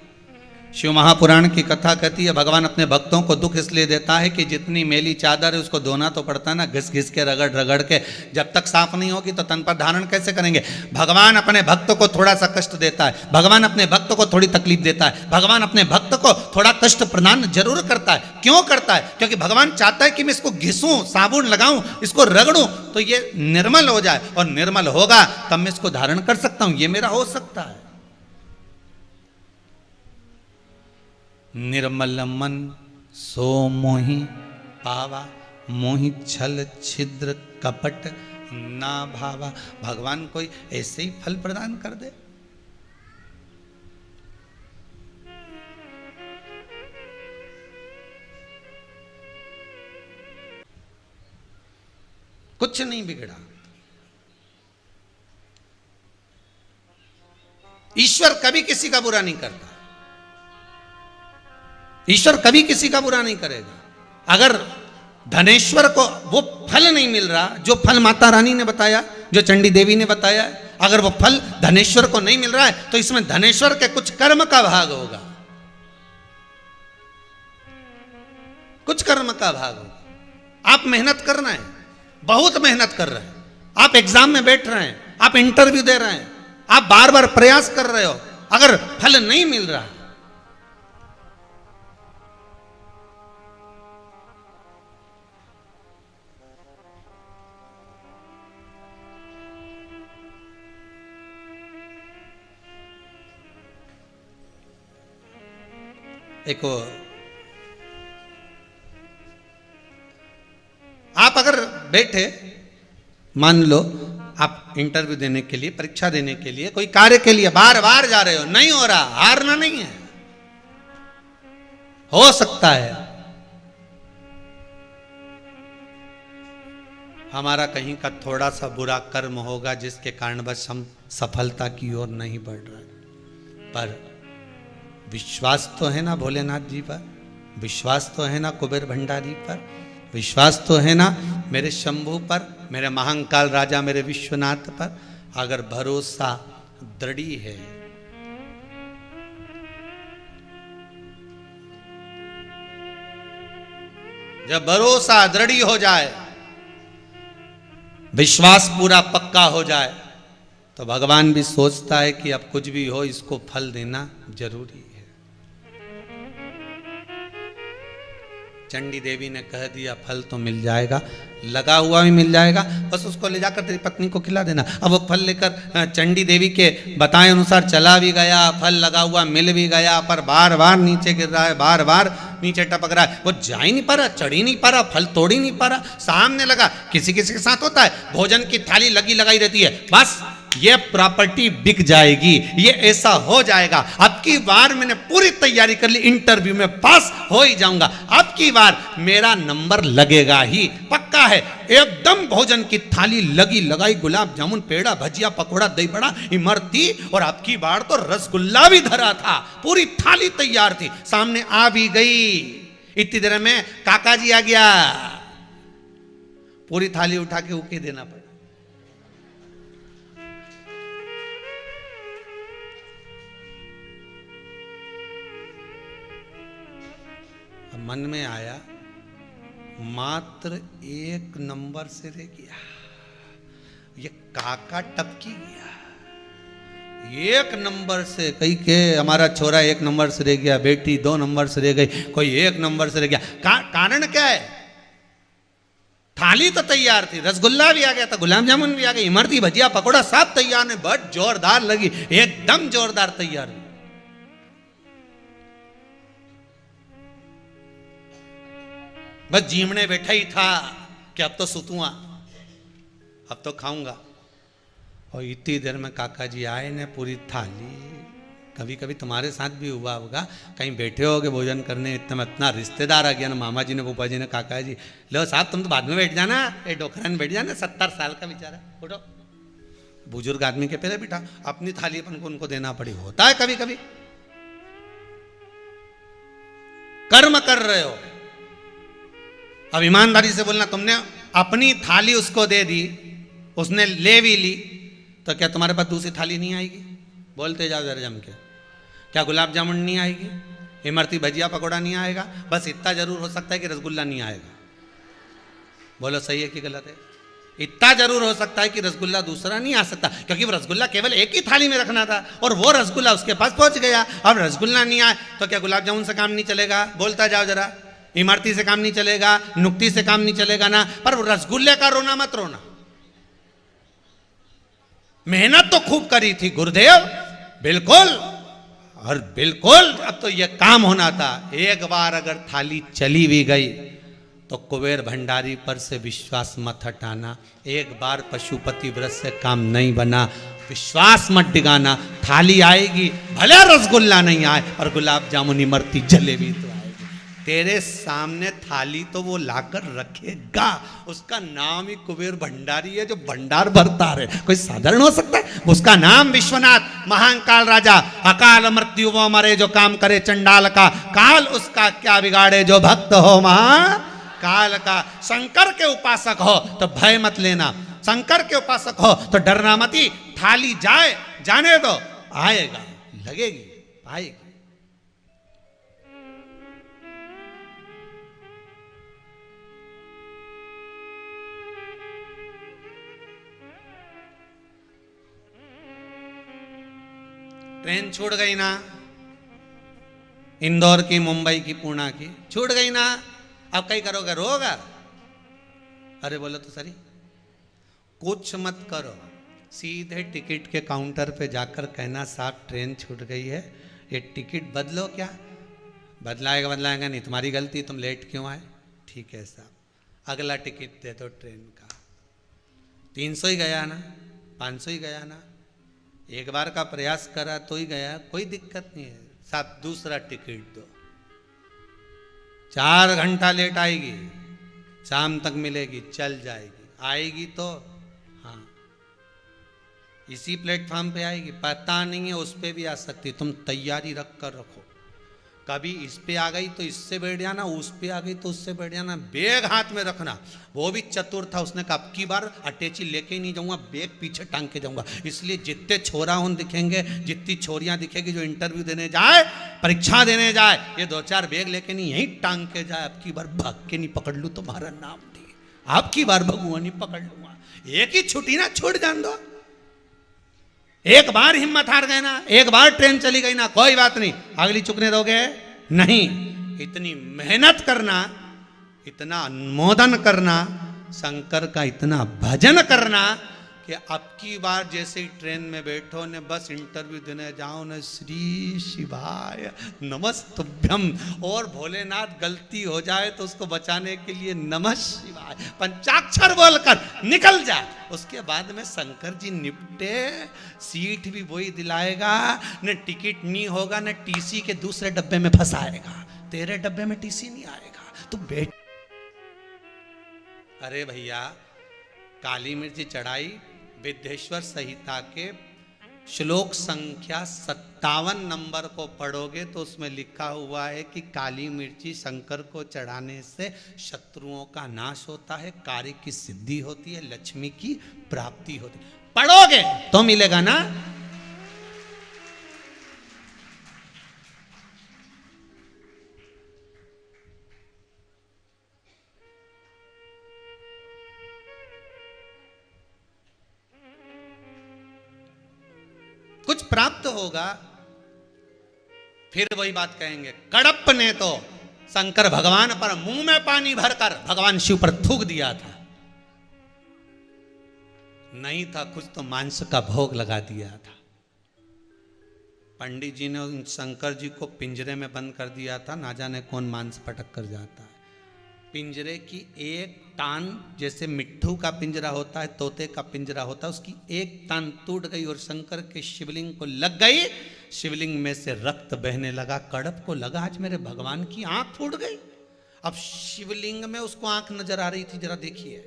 शिव महापुराण की कथा कहती है भगवान अपने भक्तों को दुख इसलिए देता है कि जितनी मेली चादर है उसको धोना तो पड़ता है ना, घिस घिस के, रगड़ रगड़ के। जब तक साफ नहीं होगी तो तन पर धारण कैसे करेंगे? भगवान अपने भक्त को थोड़ा सा कष्ट देता है, भगवान अपने भक्त को थोड़ी तकलीफ देता है, भगवान अपने भक्त को थोड़ा कष्ट प्रदान जरूर करता है। क्यों करता है? क्योंकि भगवान चाहता है कि मैं इसको घिसूं, साबुन लगाऊं, इसको रगड़ूं तो ये निर्मल हो जाए, और निर्मल होगा तब मैं इसको धारण कर सकता हूं, ये मेरा हो सकता है। निर्मल मन सो मोहि पावा, मोहि छल छिद्र कपट ना भावा। भगवान कोई ऐसे ही फल प्रदान कर दे? कुछ नहीं बिगड़ा। ईश्वर कभी किसी का बुरा नहीं करता। ईश्वर कभी किसी का बुरा नहीं करेगा। अगर धनेश्वर को वो फल नहीं मिल रहा जो फल माता रानी ने बताया, जो चंडी देवी ने बताया, अगर वो फल धनेश्वर को नहीं मिल रहा है तो इसमें धनेश्वर के कुछ कर्म का भाग होगा, कुछ कर्म का भाग होगा। आप मेहनत कर रहे हैं, बहुत मेहनत कर रहे हैं, आप एग्जाम में बैठ रहे हैं, आप इंटरव्यू दे रहे हैं, आप बार बार प्रयास कर रहे हो, अगर फल नहीं मिल रहा, एक आप अगर बैठे, मान लो आप इंटरव्यू देने के लिए, परीक्षा देने के लिए, कोई कार्य के लिए बार बार जा रहे हो, नहीं हो रहा, हारना नहीं है। हो सकता है हमारा कहीं का थोड़ा सा बुरा कर्म होगा जिसके कारण बस हम सफलता की ओर नहीं बढ़ रहे, पर विश्वास तो है ना भोलेनाथ जी पर, विश्वास तो है ना कुबेर भंडारी पर, विश्वास तो है ना मेरे शंभू पर, मेरे महाकाल राजा, मेरे विश्वनाथ पर। अगर भरोसा दृढ़ है, जब भरोसा दृढ़ हो जाए, विश्वास पूरा पक्का हो जाए, तो भगवान भी सोचता है कि अब कुछ भी हो इसको फल देना जरूरी है। चंडी देवी ने कह दिया फल तो मिल जाएगा, लगा हुआ भी मिल जाएगा, बस उसको ले जाकर तेरी पत्नी को खिला देना। अब वो फल लेकर चंडी देवी के बताए अनुसार चला भी गया, फल लगा हुआ मिल भी गया, पर बार बार नीचे गिर रहा है, बार बार नीचे टपक रहा है, वो जा ही नहीं पा रहा, चढ़ ही नहीं पा रहा, फल तोड़ ही नहीं पा रहा। सामने लगा, किसी किसी के साथ होता है, भोजन की थाली लगी लगाई रहती है, बस ये प्रॉपर्टी बिक जाएगी, ये ऐसा हो जाएगा, अब की बार मैंने पूरी तैयारी कर ली, इंटरव्यू में पास हो ही जाऊंगा, अब की बार मेरा नंबर लगेगा ही, पक्का है। एकदम भोजन की थाली लगी लगाई, गुलाब जामुन, पेड़ा, भजिया, पकोड़ा, दही बड़ा, इमरती, और अब की बार तो रसगुल्ला भी धरा था, पूरी थाली तैयार थी, सामने आ भी गई। इतनी देर में काका जी आ गया, पूरी थाली उठा के ऊके देना पड़ा। मन में आया मात्र एक नंबर से रह गया, ये काका टपकी गया, एक नंबर से, कहीं के हमारा छोरा एक नंबर से रह गया, बेटी 2 नंबर से रह गई, कोई 1 नंबर से रह गया। कारण क्या है? थाली तो तैयार थी, रसगुल्ला भी आ गया था, गुलाब जामुन भी आ गया, इमरती, भजिया, पकोड़ा सब तैयार है, बहुत जोरदार लगी, एकदम जोरदार तैयार। बस जीमने बैठा ही था कि अब तो सुतूंगा, अब तो खाऊंगा, और इतनी देर में काका जी आए ने पूरी थाली। कभी कभी तुम्हारे साथ भी हुआ होगा, कहीं बैठे होगे भोजन करने, इतना रिश्तेदार आ गया ना, मामा जी ने, फूफा जी ने, काका जी, लो साहब तुम तो बाद में बैठ जाना, ये डोकरा में बैठ जाना, 70 साल का बेचारा, उठो, बुजुर्ग आदमी के पहले बिठा, अपनी थाली अपन को उनको देना पड़ी, होता है कभी कभी। कर्म कर रहे हो, अब ईमानदारी से बोलना, तुमने अपनी थाली उसको दे दी, उसने ले भी ली, तो क्या तुम्हारे पास दूसरी थाली नहीं आएगी? बोलते जाओ जरा जम के, क्या गुलाब जामुन नहीं आएगी, इमरती, भजिया, पकोड़ा नहीं आएगा? बस इतना जरूर हो सकता है कि रसगुल्ला नहीं आएगा। बोलो सही है कि गलत है? इतना जरूर हो सकता है कि रसगुल्ला दूसरा नहीं आ सकता, क्योंकि वो रसगुल्ला केवल एक ही थाली में रखना था, और वो रसगुल्ला उसके पास पहुंच गया। अब रसगुल्ला नहीं आए तो क्या गुलाब जामुन से काम नहीं चलेगा? बोलता जाओ जरा, इमरती से काम नहीं चलेगा, नुक्ती से काम नहीं चलेगा ना, पर रसगुल्ले का रोना मत रोना। मेहनत तो खूब करी थी गुरुदेव, बिल्कुल, और बिल्कुल अब तो यह काम होना था। एक बार अगर थाली चली भी गई तो कुबेर भंडारी पर से विश्वास मत हटाना। एक बार पशुपति व्रत से काम नहीं बना, विश्वास मत डिगाना। थाली आएगी, भले रसगुल्ला नहीं आए और गुलाब जामुन इमरती जलेबी तो आएगी। तेरे सामने थाली तो वो लाकर रखेगा, उसका नाम ही कुबेर भंडारी है जो भंडार भरता रहे। कोई साधारण हो सकता है? उसका नाम विश्वनाथ, महाकाल राजा, अकाल मृत्यु वो मरे जो काम करे चंडाल का, काल उसका क्या बिगाड़े जो भक्त हो महाकाल का। शंकर के उपासक हो तो भय मत लेना, शंकर के उपासक हो तो डरना मती। थाली जाए जाने दो, आएगा, लगेगी, आएगी। ट्रेन छूट गई ना, इंदौर की, मुंबई की, पुणे की, छूट गई ना। अब कहीं करोगे, रोगा? अरे बोलो तो सही, कुछ मत करो, सीधे टिकट के काउंटर पे जाकर कहना साहब ट्रेन छूट गई है, ये टिकट बदलो। क्या बदलाएगा? बदलाएगा नहीं, तुम्हारी गलती, तुम लेट क्यों आए? ठीक है साहब, अगला टिकट दे दो ट्रेन का। 300 ही गया ना, 500 ही गया ना, एक बार का प्रयास करा तो ही गया, कोई दिक्कत नहीं है साहब, दूसरा टिकट दो। 4 घंटा लेट आएगी, शाम तक मिलेगी, चल जाएगी, आएगी तो हाँ इसी प्लेटफॉर्म पे आएगी, पता नहीं है उस पे भी आ सकती, तुम तैयारी रख कर रखो। कभी इस पे आ गई तो इससे बैठ जाना, उस पे आ गई तो उससे बैठ जाना, बैग हाथ में रखना। वो भी चतुर था, उसने कहा अब की बार अटैची लेके ही नहीं जाऊंगा, बैग पीछे टांग के जाऊंगा। इसलिए जितने छोरा उन दिखेंगे, जितनी छोरियां दिखेगी जो इंटरव्यू देने जाए, परीक्षा देने जाए, ये 2-4 बैग लेके नहीं यहीं टांग के जाए। अब की बार भाग के नहीं पकड़ लूँ तुम्हारा नाम दिए, अब की बार भगवान नहीं पकड़ लूंगा। एक ही छुट्टी ना, छूट जान दो। एक बार हिम्मत हार गए ना, एक बार ट्रेन चली गई ना, कोई बात नहीं, अगली चुकने दोगे नहीं। इतनी मेहनत करना, इतना अनुमोदन करना, शंकर का इतना भजन करना कि अब की बार जैसे ही ट्रेन में बैठो ने, बस इंटरव्यू देने जाओ ने, श्री शिवाय नमस्तुभ्यम, और भोलेनाथ गलती हो जाए तो उसको बचाने के लिए नमः शिवाय पंचाक्षर बोलकर निकल जा। उसके बाद में शंकर जी निपटे, सीट भी वही दिलाएगा, न टिकट नहीं होगा, न टीसी के दूसरे डब्बे में फंसाएगा, तेरे डब्बे में टीसी नहीं आएगा, तू बैठ। अरे भैया, काली मिर्ची चढ़ाई विद्येश्वर संहिता के श्लोक संख्या 57 नंबर को पढ़ोगे तो उसमें लिखा हुआ है कि काली मिर्ची शंकर को चढ़ाने से शत्रुओं का नाश होता है, कार्य की सिद्धि होती है, लक्ष्मी की प्राप्ति होती है। पढ़ोगे तो मिलेगा ना। कुछ प्राप्त होगा, फिर वही बात कहेंगे, कड़प ने तो शंकर भगवान पर मुंह में पानी भरकर भगवान शिव पर थूक दिया था। नहीं था कुछ तो मांस का भोग लगा दिया था। पंडित जी ने उन शंकर जी को पिंजरे में बंद कर दिया था, ना जाने कौन मांस पटक कर जाता है। पिंजरे की एक टान, जैसे मिट्ठू का पिंजरा होता है, तोते का पिंजरा होता है, उसकी एक टान टूट गई और शंकर के शिवलिंग को लग गई। शिवलिंग में से रक्त बहने लगा। कड़प को लगा आज मेरे भगवान की आंख फूट गई। अब शिवलिंग में उसको आंख नजर आ रही थी, जरा देखिए,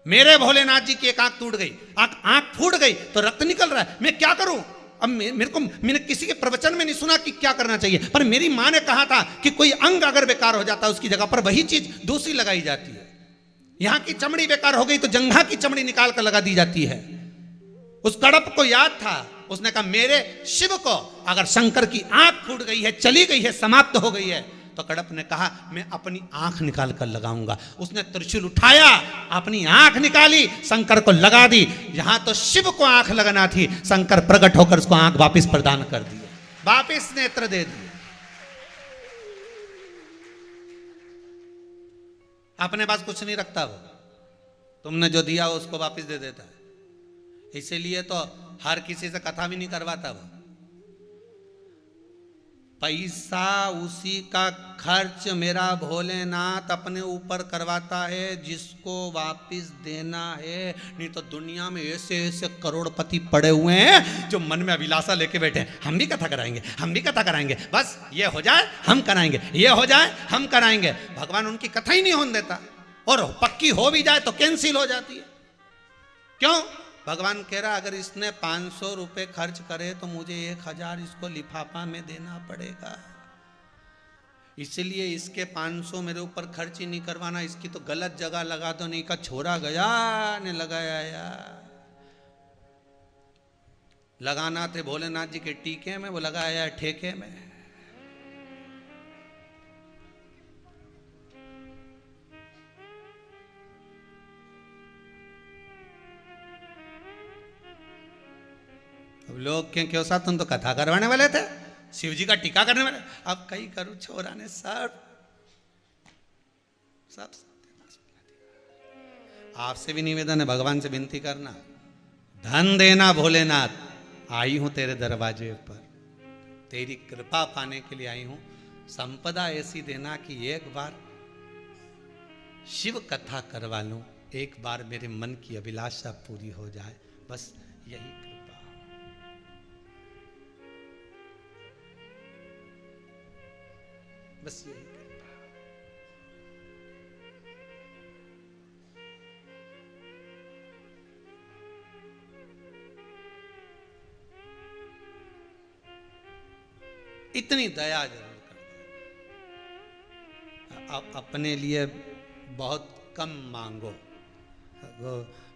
मेरे भोलेनाथ जी की एक आंख टूट गई, आंख फूट गई तो रक्त निकल रहा है, मैं क्या करूं? अब मैंने किसी के प्रवचन में नहीं सुना कि क्या करना चाहिए, पर मेरी मां ने कहा था कि कोई अंग अगर बेकार हो जाता है उसकी जगह पर वही चीज दूसरी लगाई जाती है। यहां की चमड़ी बेकार हो गई तो जंघा की चमड़ी निकाल कर लगा दी जाती है। उस कड़प को याद था, उसने कहा मेरे शिव को अगर शंकर की आंख फूट गई है, चली गई है, समाप्त हो गई है, तो कड़प ने कहा मैं अपनी आंख निकाल कर लगाऊंगा। उसने त्रिशूल उठाया, अपनी आंख निकाली, शंकर को लगा दी। यहां तो शिव को आंख लगाना थी, शंकर प्रकट होकर उसको आंख वापस प्रदान कर दी, वापस नेत्र दे दिए। अपने पास कुछ नहीं रखता वो, तुमने जो दिया उसको वापस दे देता है। इसीलिए तो हर किसी से कथा भी नहीं करवाता वो। पैसा उसी का खर्च मेरा भोलेनाथ अपने ऊपर करवाता है जिसको वापस देना है। नहीं तो दुनिया में ऐसे ऐसे करोड़पति पड़े हुए हैं जो मन में अभिलाषा लेके बैठे हैं, हम भी कथा कराएंगे, हम भी कथा कराएंगे, बस ये हो जाए हम कराएंगे, ये हो जाए हम कराएंगे। भगवान उनकी कथा ही नहीं होने देता, और पक्की हो भी जाए तो कैंसिल हो जाती है। क्यों? भगवान कह रहा अगर इसने 500 रुपए खर्च करे तो मुझे 1000 इसको लिफाफा में देना पड़ेगा, इसलिए इसके 500 मेरे ऊपर खर्च ही नहीं करवाना, इसकी तो गलत जगह लगा दो, नहीं का छोरा गया ने लगाया यार। लगाना थे भोलेनाथ जी के टीके में, वो लगाया ठेके में। अब लोग क्यों साथ, तुम तो कथा करवाने वाले थे, शिव जी का टीका करने वाले, अब कई करूं छोरा ने सब आपसे भी निवेदन है, भगवान से विनती करना, धन देना भोलेनाथ, आई हूं तेरे दरवाजे पर, तेरी कृपा पाने के लिए आई हूं, संपदा ऐसी देना कि एक बार शिव कथा करवा लूं, एक बार मेरे मन की अभिलाषा पूरी हो जाए, बस यही कृपा। बस यही कृपा। इतनी दया जरूर कर दे। अपने लिए बहुत कम मांगो।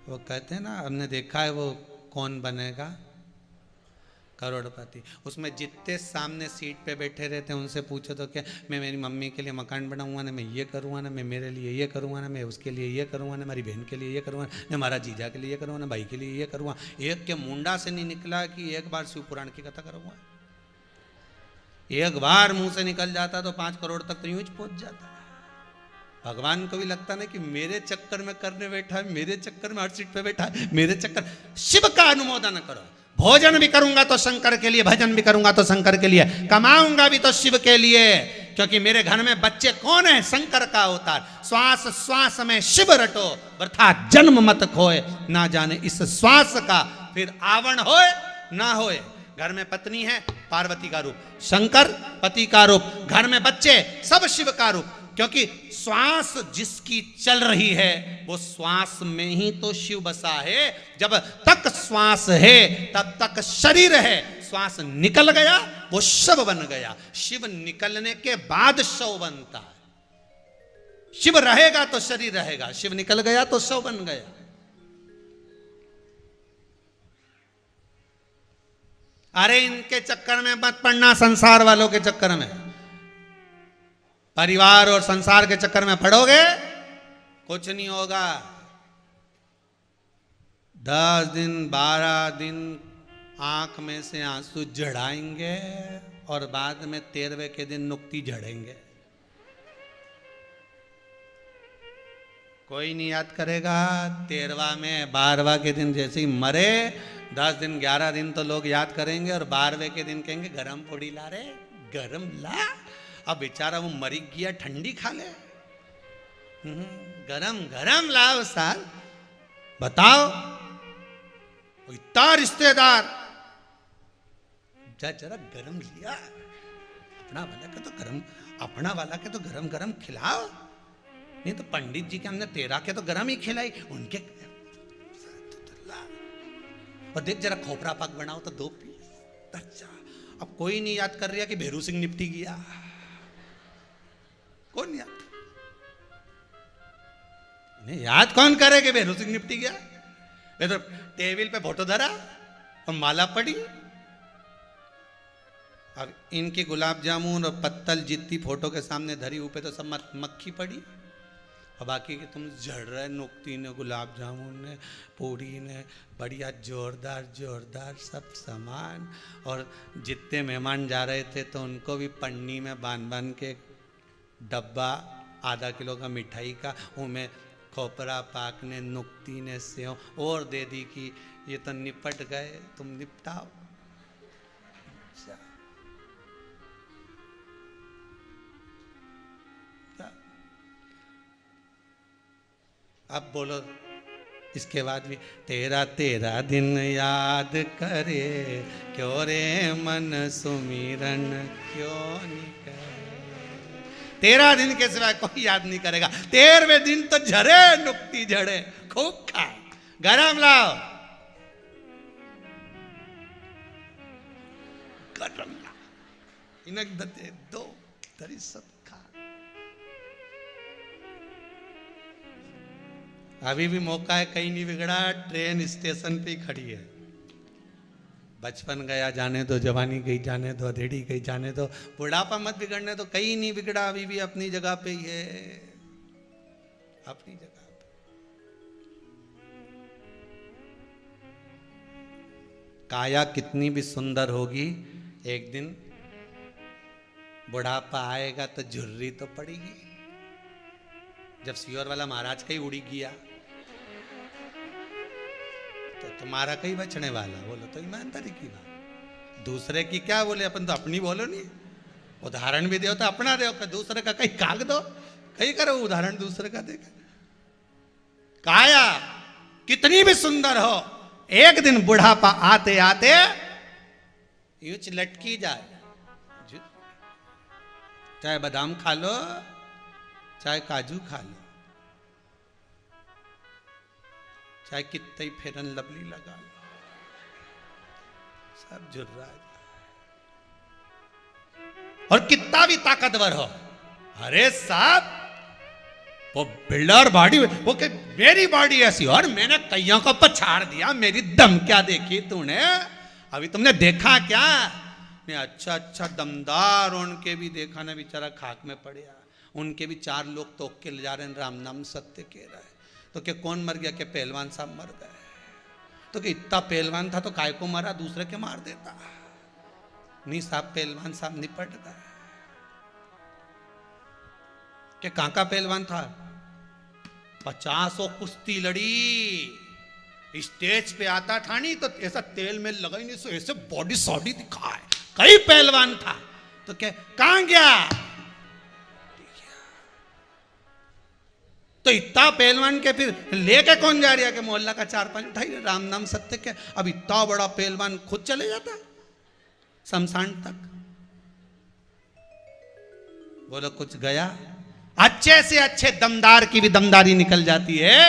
वो कहते हैं ना, हमने देखा है वो कौन बनेगा करोड़पति, उसमें जितने सामने सीट पे बैठे रहते हैं उनसे पूछो तो क्या, मैं मेरी मम्मी के लिए मकान बनाऊंगा ना, मैं ये करूँगा ना, मैं मेरे लिए ये करूँगा ना, मैं उसके लिए ये करूँगा ना, मेरी बहन के लिए ये करूँगा, मैं हमारा जीजा के लिए ये करूँगा ना, भाई के लिए ये करूँगा। एक के मुंडा से नहीं निकला कि एक बार शिव पुराण की कथा करूँगा। एक बार मुंह से निकल जाता तो 5 करोड़ तक तो यूं ही पहुंच जाता। भगवान को भी लगता ना कि मेरे चक्कर में करने बैठा है, मेरे चक्कर में हर सीट पे बैठा है, मेरे चक्कर। शिव का अनुमोदन करो, भोजन भी करूंगा तो शंकर के लिए, भजन भी करूंगा तो शंकर के लिए, कमाऊंगा भी तो शिव के लिए, क्योंकि मेरे घर में बच्चे कौन है, शंकर का अवतार। श्वास श्वास में शिव रटो, वृथा जन्म मत खोए, ना जाने इस श्वास का फिर आवण होए ना होए। घर में पत्नी है पार्वती का रूप, शंकर पति का रूप, घर में बच्चे सब शिव का रूप, क्योंकि श्वास जिसकी चल रही है वो श्वास में ही तो शिव बसा है। जब तक श्वास है तब तक शरीर है, श्वास निकल गया वो शव बन गया, शिव निकलने के बाद शव बनता है। शिव रहेगा तो शरीर रहेगा, शिव निकल गया तो शव बन गया। अरे इनके चक्कर में मत पड़ना, संसार वालों के चक्कर में, परिवार और संसार के चक्कर में पड़ोगे कुछ नहीं होगा। 10 दिन 12 दिन आंख में से आंसू झड़ाएंगे और बाद में 13वें के दिन नुक्ति झड़ेंगे। कोई नहीं याद करेगा। 13वां में 12वां के दिन जैसे ही मरे 10 दिन 11 दिन तो लोग याद करेंगे, और 12वें के दिन कहेंगे गरम पूड़ी ला रे, गरम ला। अब बेचारा वो मरी गया, ठंडी खा ले, गरम गरम लाओ साल। बताओ इतना रिश्तेदार जरा गरम लिया, अपना वाला के तो गरम, अपना वाला के तो गरम गरम खिलाओ, नहीं तो पंडित जी के हमने 13 के तो गरम ही खिलाई, उनके। और देख जरा खोपरा पाक बनाओ तो 2 पीस। अच्छा अब कोई नहीं याद कर रहा कि भेरू सिंह निपटी गया, कौन याद? नहीं याद कौन करे कि भेरू सिंह निपटी गया? वे तो टेबल पे फोटो धरा और माला पड़ी। अब इनके गुलाब जामुन और पत्तल जितनी फोटो के सामने धरी ऊपर तो सब मक्खी पड़ी, और बाकी के तुम झड़ रहे, नुक्ती ने, गुलाब जामुन ने, पूरी ने, बढ़िया जोरदार जोरदार सब सामान। और जितने मेहमान जा रहे थे तो उनको भी पन्नी में बांध के डब्बा आधा किलो का मिठाई का, उनमें खोपरा पाक ने, नुक्ती ने, सेव और दे दी कि ये तो निपट गए, तुम निपटाओ। अब बोलो इसके बाद भी, तेरा तेरा दिन याद करे, क्यों रे मन सुमिरन क्यों नहीं करे। तेरा दिन के सिवाय कोई याद नहीं करेगा। 13वें दिन तो झरे नुक्ति झड़े, खूब खाए, गरम लाओ, गरम लाओ, इनक दते दो तरी सब खा। अभी भी मौका है, कहीं नहीं बिगड़ा, ट्रेन स्टेशन पे ही खड़ी है। बचपन गया जाने दो, जवानी गई जाने दो, अधेड़ी गई जाने दो, बुढ़ापा मत बिगड़ने दो, कहीं नहीं बिगड़ा, अभी भी अपनी जगह पे ही है, अपनी जगह पे। काया कितनी भी सुंदर होगी, एक दिन बुढ़ापा आएगा तो झुर्री तो पड़ेगी। जब सियोर वाला महाराज कहीं उड़ी गया तो तुम्हारा कहीं बचने वाला, बोलो तो ईमानदारी की बात। दूसरे की क्या बोले, अपन तो अपनी बोलो नहीं। उदाहरण भी दो तो अपना दो, दूसरे का कहीं काग दो, कहीं करो उदाहरण दूसरे का देगा। काया कितनी भी सुंदर हो, एक दिन बुढ़ापा आते आते यूं लटकी जाए। चाहे बादाम खा लो, चाहे काजू खा लो, चाहे कितने फेरन लवली लगा लो, सब झुर्रा जाए। और कितना भी ताकतवर हो, अरे साहब वो बिल्डर बॉडी, वो कि मेरी बॉडी ऐसी, और मैंने कईयों को पछाड़ दिया, मेरी दम क्या देखी तूने, अभी तुमने देखा क्या? मैं अच्छा अच्छा दमदार उनके भी देखा ना, बेचारा खाक में पड़े, उनके भी 4 लोग तो के ले जा रहे हैं, राम नाम सत्य कह रहा है। तो क्या कौन मर गया? क्या पहलवान साहब मर गए? तो क्या इतना पहलवान था तो काय को मारा, दूसरे के मार देता? नहीं साहब, पहलवान साहब निपट गए। क्या कांका पहलवान था, 50 कुश्ती लड़ी, स्टेज पे आता था नहीं तो ऐसा तेल में लगा ही नहीं, सो ऐसे बॉडी सॉडी दिखाए, कई पहलवान था। तो क्या कहां गया? तो इतना पहलवान के फिर लेके कौन जा रहा है? कि मोहल्ला का 4-5 उठाई, राम नाम सत्य के। अब इतना बड़ा पहलवान खुद चले जाता शमशान तक, बोलो कुछ गया? अच्छे से अच्छे दमदार की भी दमदारी निकल जाती है,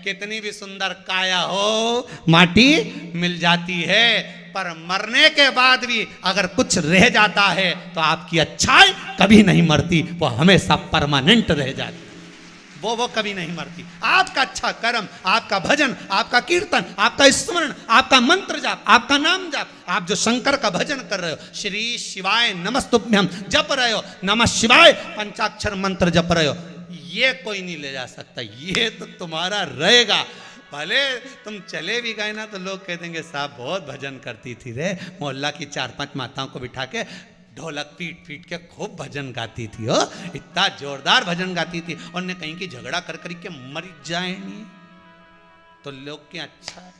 कितनी भी सुंदर काया हो माटी मिल जाती है, पर मरने के बाद भी अगर कुछ रह जाता है तो आपकी अच्छाई कभी नहीं मरती, वो हमेशा परमानेंट रह जाती, वो कभी नहीं मरती। आपका अच्छा कर्म, आपका भजन, आपका कीर्तन, आपका स्मरण, आपका मंत्र जाप, आपका नाम जाप, आप जो शंकर का भजन कर रहे हो, श्री शिवाय नमस्तुभ्यम जप रहे हो, नमः शिवाय पंचाक्षर मंत्र जप रहे हो, ये कोई नहीं ले जा सकता, ये तो तुम्हारा रहेगा। भले तुम चले भी गए ना तो लोग कह देंगे साहब बहुत भजन करती थी रे, मोहल्ला की 4-5 माताओं को बिठा के ढोलक पीट पीट के खूब भजन गाती थी, हो इतना जोरदार भजन गाती थी, और ने कहीं की झगड़ा कर कर के मर जाए नहीं तो लोग क्या अच्छा है।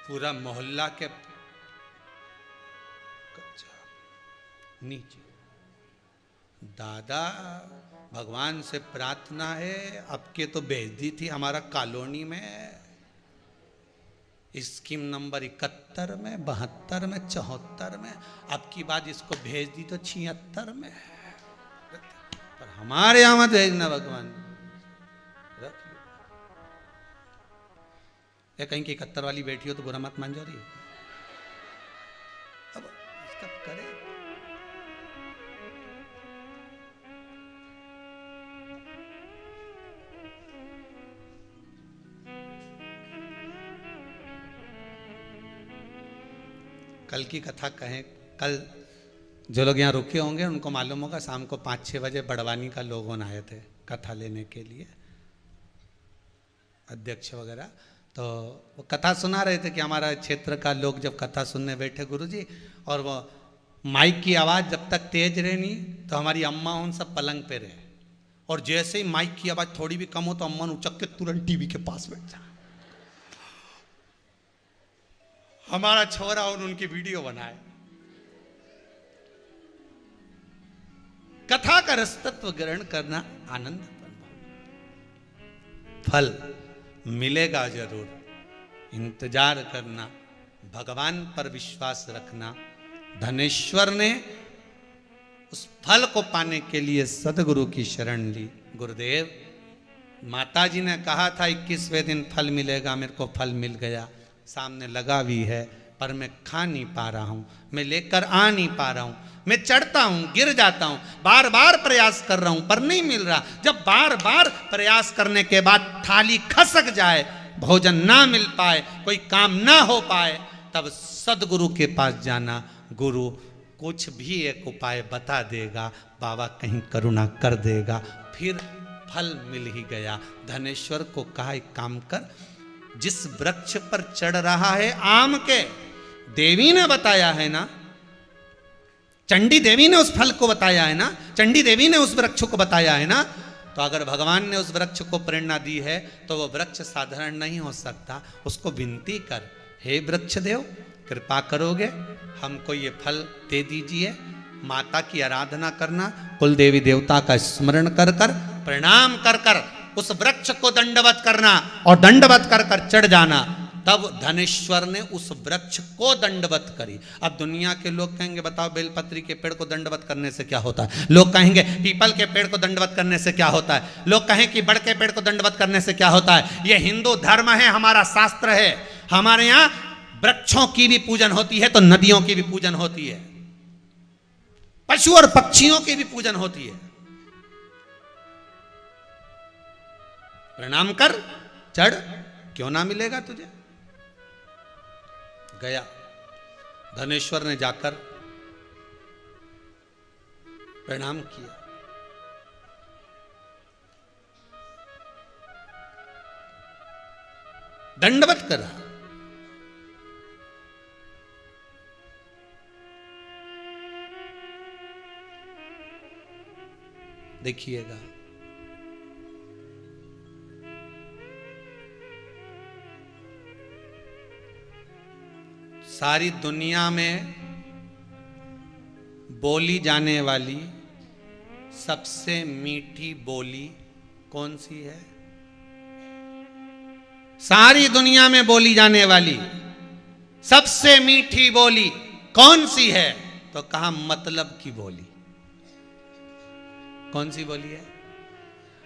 पूरा मोहल्ला के नीचे, दादा भगवान से प्रार्थना है, अब के तो भेज दी थी हमारा कॉलोनी में, स्कीम नंबर 71 में, 72 में, 74 में, अब की बात इसको भेज दी तो 76 में, पर हमारे यहां मत भेजना भगवान, रख लो। या कहीं की 71 वाली बैठी हो तो बुरा मत मान जा रही हो, अब इसका करे। कल की कथा कहें, कल जो लोग यहाँ रुके होंगे उनको मालूम होगा, शाम को 5-6 बजे बड़वानी का लोग आए थे कथा लेने के लिए, अध्यक्ष वगैरह, तो वो कथा सुना रहे थे कि हमारा क्षेत्र का लोग जब कथा सुनने बैठे गुरुजी, और वो माइक की आवाज़ जब तक तेज रहे नहीं तो हमारी अम्मा उन सब पलंग पे रहे, और जैसे ही माइक की आवाज़ थोड़ी भी कम हो तो अम्मा उचक के तुरंत टीवी के पास बैठ जा, हमारा छोरा और उनकी वीडियो बनाए। कथा का रसतत्व ग्रहण करना, आनंद फल मिलेगा जरूर, इंतजार करना, भगवान पर विश्वास रखना। धनेश्वर ने उस फल को पाने के लिए सदगुरु की शरण ली। गुरुदेव, माताजी ने कहा था 21वें दिन फल मिलेगा, मेरे को फल मिल गया, सामने लगा भी है, पर मैं खा नहीं पा रहा हूं, मैं लेकर आ नहीं पा रहा हूं, मैं चढ़ता हूं, गिर जाता हूं, बार बार प्रयास कर रहा हूं पर नहीं मिल रहा। जब बार बार प्रयास करने के बाद थाली खसक जाए, भोजन ना मिल पाए, कोई काम ना हो पाए, तब सदगुरु के पास जाना। गुरु कुछ भी एक उपाय बता देगा, बाबा कहीं करुणा कर देगा, फिर फल मिल ही गया। धनेश्वर को कहा एक काम कर, जिस वृक्ष पर चढ़ रहा है आम के, देवी ने बताया है ना, चंडी देवी ने उस फल को बताया है ना, चंडी देवी ने उस वृक्ष को बताया है ना, तो अगर भगवान ने उस वृक्ष को प्रेरणा दी है तो वो वृक्ष साधारण नहीं हो सकता। उसको विनती कर, हे वृक्ष देव कृपा करोगे, हमको ये फल दे दीजिए। माता की आराधना करना, कुल देवी देवता का स्मरण कर कर, प्रणाम कर कर उस वृक्ष को दंडवत करना और दंडवत कर कर चढ़ जाना। तब धनेश्वर ने उस वृक्ष को दंडवत करी। अब दुनिया के लोग कहेंगे बताओ बेलपत्री के पेड़ को दंडवत करने से क्या होता है, लोग कहेंगे पीपल के पेड़ को दंडवत करने से क्या होता है, लोग कहें कि बड़ के पेड़ को दंडवत करने से क्या होता है। ये हिंदू धर्म है, हमारा शास्त्र है, हमारे यहां वृक्षों की भी पूजन होती है तो नदियों की भी पूजन होती है, पशु और पक्षियों की भी पूजन होती है। प्रणाम कर, चढ़, क्यों ना मिलेगा तुझे। गया, धनेश्वर ने जाकर प्रणाम किया। दंडवत करा। देखिएगा, सारी दुनिया में बोली जाने वाली सबसे मीठी बोली कौन सी है? सारी दुनिया में बोली जाने वाली सबसे मीठी बोली कौन सी है? तो कहा मतलब की बोली। कौन सी बोली है?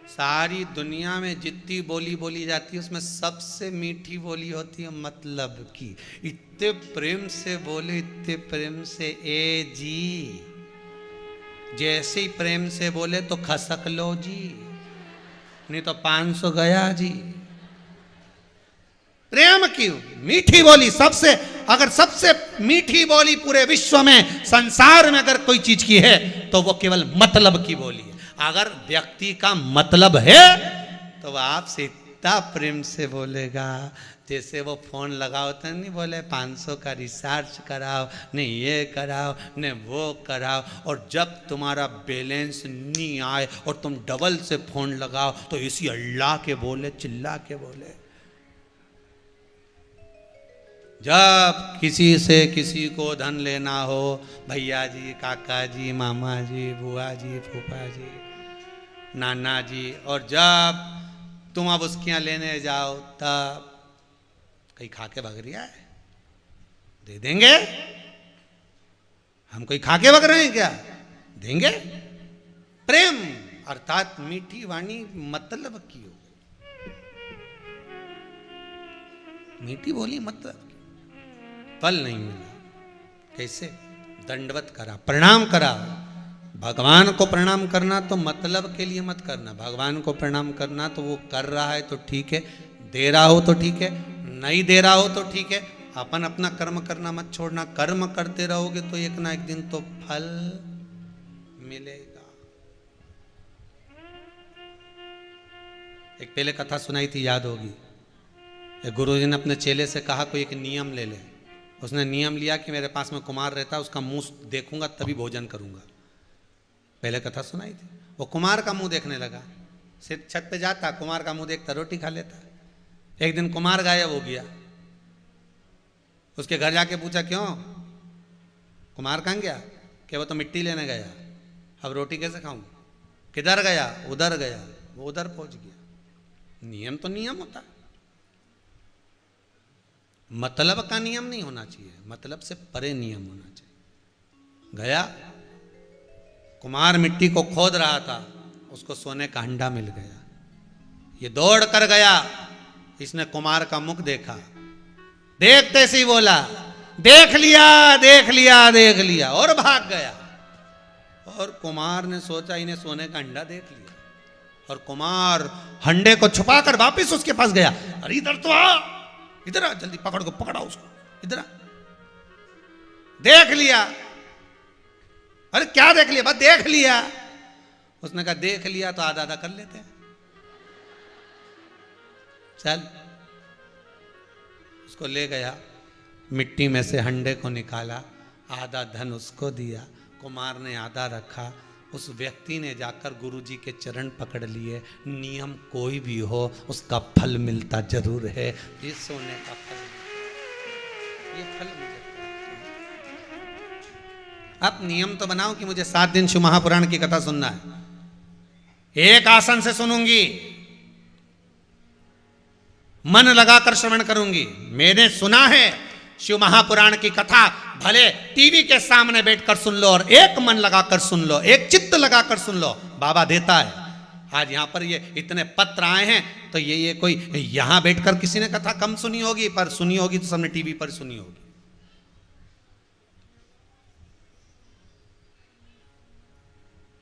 सारी दुनिया में जितनी बोली बोली जाती है उसमें सबसे मीठी बोली होती है मतलब की। इतने प्रेम से बोले, इतने प्रेम से, ए जी, जैसे ही प्रेम से बोले तो खसक लो जी, नहीं तो 500 गया जी। प्रेम की मीठी बोली सबसे, अगर सबसे मीठी बोली पूरे विश्व में, संसार में अगर कोई चीज की है तो वो केवल मतलब की बोली है। अगर व्यक्ति का मतलब है तो वह आपसे इतना प्रेम से बोलेगा जैसे वो फोन लगाओ तो नहीं बोले 500 का रिचार्ज कराओ, नहीं ये कराओ, नहीं वो कराओ, और जब तुम्हारा बैलेंस नहीं आए और तुम डबल से फोन लगाओ तो इसी अल्लाह के बोले, चिल्ला के बोले। जब किसी से किसी को धन लेना हो, भैया जी, काका जी, मामा जी, बुआ जी, फूफा जी, नाना जी, और जब तुम अब उसके यहाँ लेने जाओ तब कहीं खा के भग रिया है, दे देंगे, हम कोई खा के भग रहे हैं क्या? देंगे। प्रेम अर्थात मीठी वाणी मतलब की हो, मीठी बोली मतलब की। फल नहीं मिला, कैसे? दंडवत करा, प्रणाम करा। भगवान को प्रणाम करना तो मतलब के लिए मत करना, भगवान को प्रणाम करना तो वो कर रहा है तो ठीक है, दे रहा हो तो ठीक है, नहीं दे रहा हो तो ठीक है, अपन अपना कर्म करना मत छोड़ना। कर्म करते रहोगे तो एक ना एक दिन तो फल मिलेगा। एक पहले कथा सुनाई थी, याद होगी, एक गुरुजी ने अपने चेले से कहा कोई एक नियम ले ले। उसने नियम लिया कि मेरे पास में कुमार रहता है, उसका मुंह देखूंगा तभी भोजन करूंगा। पहले कथा सुनाई थी। वो कुमार का मुंह देखने लगा, सिर्फ छत पे जाता, कुमार का मुंह देखता, रोटी खा लेता। एक दिन कुमार गायब हो गया। उसके घर जाके पूछा क्यों, कुमार कहाँ गया? कि वो तो मिट्टी लेने गया। अब रोटी कैसे खाऊं? किधर गया? उधर गया, वो उधर पहुंच गया। नियम तो नियम होता है, मतलब का नियम नहीं होना चाहिए, मतलब से परे नियम होना चाहिए। गया, कुमार मिट्टी को खोद रहा था, उसको सोने का हंडा मिल गया। ये दौड़ कर गया, इसने कुमार का मुख देखा, देखते से ही बोला देख लिया देख लिया देख लिया, और भाग गया। और कुमार ने सोचा इन्हें सोने का हंडा देख लिया, और कुमार हंडे को छुपाकर वापस उसके पास गया। अरे इधर तो आ, इधर आ, जल्दी पकड़ को पकड़ा उसको, इधर आ। देख लिया? अरे क्या देख लिया? बस देख लिया। उसने कहा देख लिया तो आधा आधा कर लेते हैं, चल। उसको ले गया, मिट्टी में से हंडे को निकाला, आधा धन उसको दिया, कुमार ने आधा रखा। उस व्यक्ति ने जाकर गुरुजी के चरण पकड़ लिए। नियम कोई भी हो उसका फल मिलता जरूर है। ये सोने का फल, ये फल मुझे आप नियम तो बनाओ कि मुझे 7 दिन शिव महापुराण की कथा सुनना है, एक आसन से सुनूंगी, मन लगाकर श्रवण करूंगी। मैंने सुना है शिव महापुराण की कथा भले टीवी के सामने बैठकर सुन लो, और एक मन लगाकर सुन लो, एक चित्त लगाकर सुन लो, बाबा देता है। आज यहां पर ये इतने पत्र आए हैं, तो ये कोई यहां बैठकर किसी ने कथा कम सुनी होगी, पर सुनी होगी तो सबने टीवी पर सुनी होगी।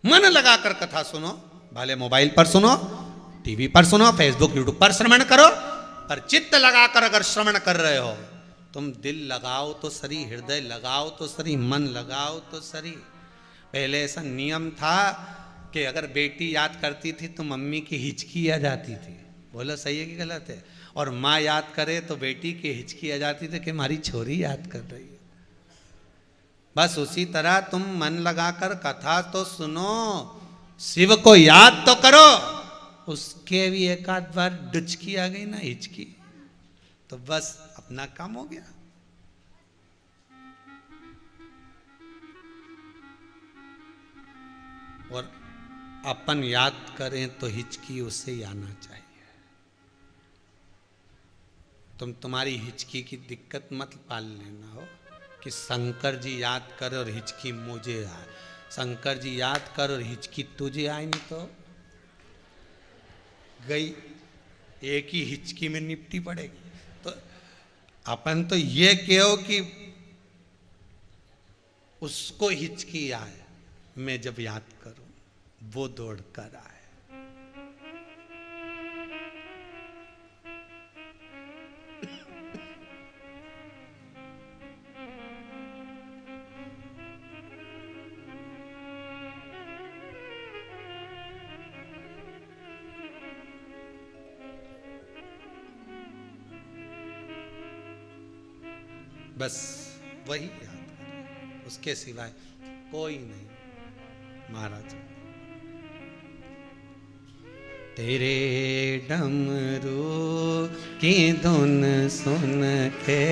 मन लगाकर कथा सुनो, भले मोबाइल पर सुनो, टीवी पर सुनो, फेसबुक यूट्यूब पर श्रवण करो, पर चित्त लगाकर अगर श्रवण कर रहे हो, तुम दिल लगाओ तो सही, हृदय लगाओ तो सही, मन लगाओ तो सही। पहले ऐसा नियम था कि अगर बेटी याद करती थी तो मम्मी की हिचकी आ जाती थी। बोलो सही है कि गलत है? और माँ याद करे तो बेटी की हिचकी आ जाती थी कि हमारी छोरी याद कर रही है। बस उसी तरह तुम मन लगाकर कथा तो सुनो, शिव को याद तो करो। उसके भी एक आध बार डुचकी आ गई ना, हिचकी, तो बस अपना काम हो गया। और अपन याद करें तो हिचकी उसे ही आना चाहिए। तुम्हारी हिचकी की दिक्कत मत पाल लेना हो कि शंकर जी याद कर और हिचकी मुझे आए। शंकर जी याद कर और हिचकी तुझे आए, नहीं तो गई, एक ही हिचकी में निपटी पड़ेगी। तो अपन तो ये कहो कि उसको हिचकी आए, मैं जब याद करूं वो दौड़ कर आए। बस वही याद करें, उसके सिवाय कोई नहीं। महाराज तेरे डमरू की धुन सुन के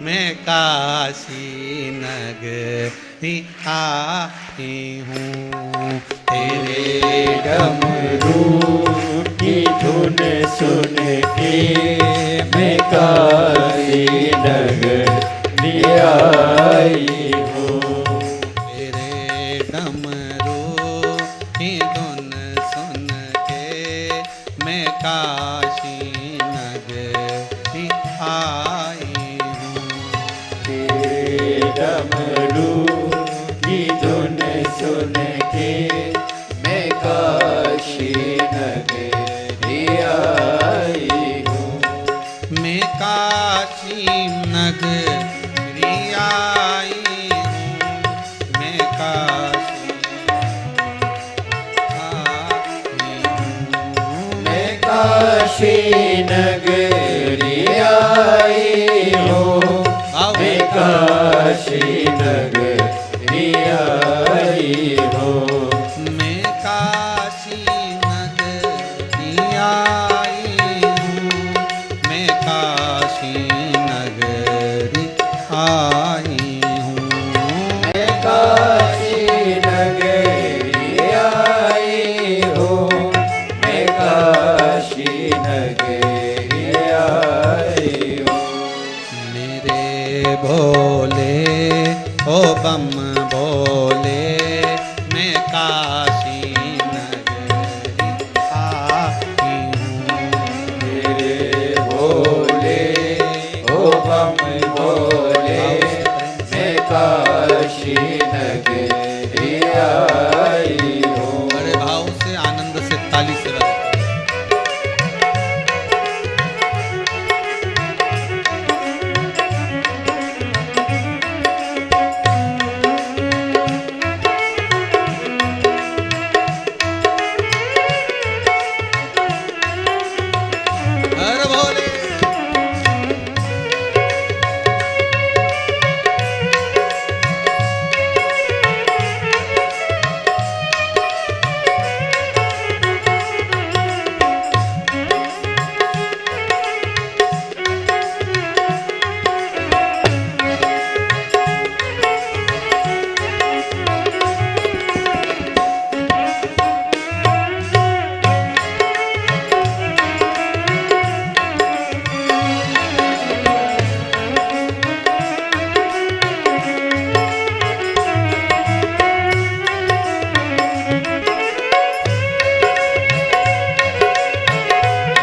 मैं काशी नगरी आई हूँ। तेरे डमरू की धुन सुन के मैं काशी नगरी आई हूँ। तेरे डमरू की धुन सुन के मैं काशी नगरी आई हूँ। तेरे डमरू की धुन सुन के मैं काशी नगरी आई हूँ। मैं काशी नगरी आई हूँ। मैं काशी आई हूँ। मैं काशी नगरी आई हूँ। मैं काशी नगरी आई हूँ। मैं काशी नगरी आई हूँ। मैं काशी नगरी आई हूँ। मैं काशी नगरी भोले ओ बम भोले मैं काशी नगरी आई हूँ। मेरे भोले ओ बम भोले मैं काशी नगरी आई हूँ। बड़े भाव से आनंद से ताली से बजाओ। हर भोले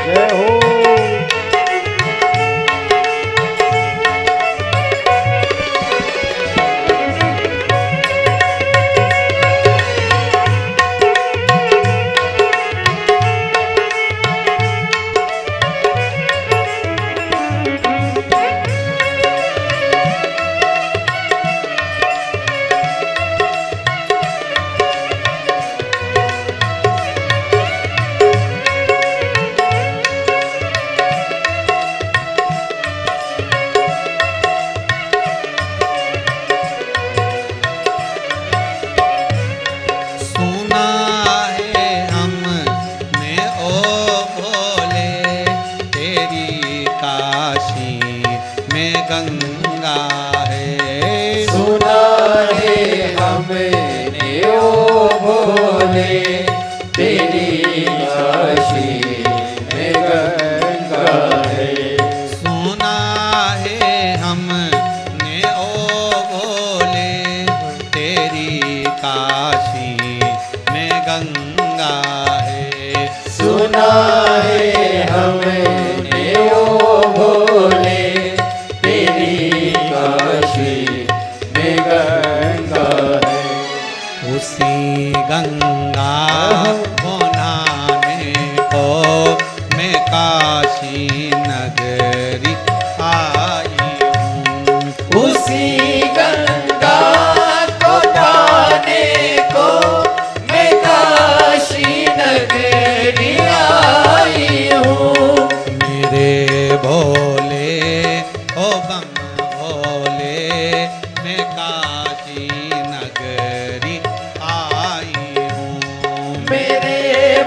जय हो। सुना है हमने ओ भोले तेरी काशी में गंगा है। सुना है हमने ओ भोले तेरी काशी में गंगा है। सुना है हमने ओ भोले तेरी काशी में गंगा है। सुना है हमने ओ भोले तेरी काशी में गंगा है। उसी गंगा को नहाने को मैं काशी नगरी आई हूँ। उसी गंगा को नहाने को मैं काशी नगरी आई हूँ। मेरे भोले ओ बम भोले मैं काशी नगरी आई हूँ। मेरे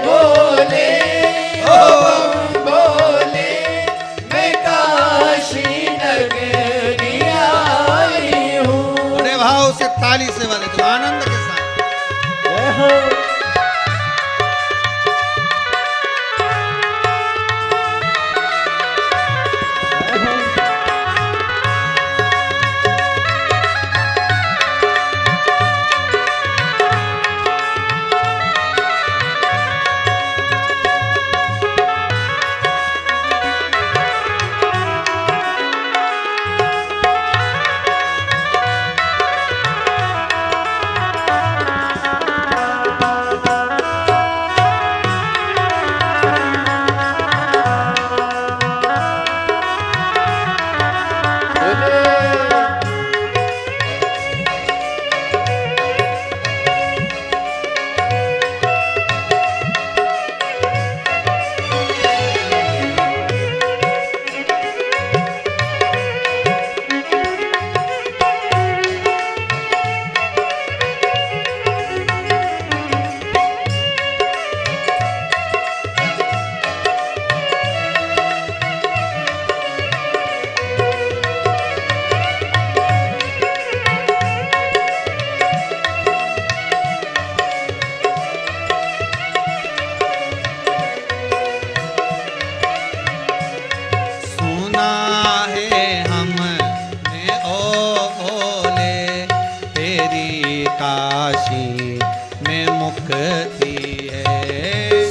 भोले ओ बम भोले मैं काशी नगरी आई हूँ। बड़े भाव से ताली से वाले तो आनंद के साथ। जय हो।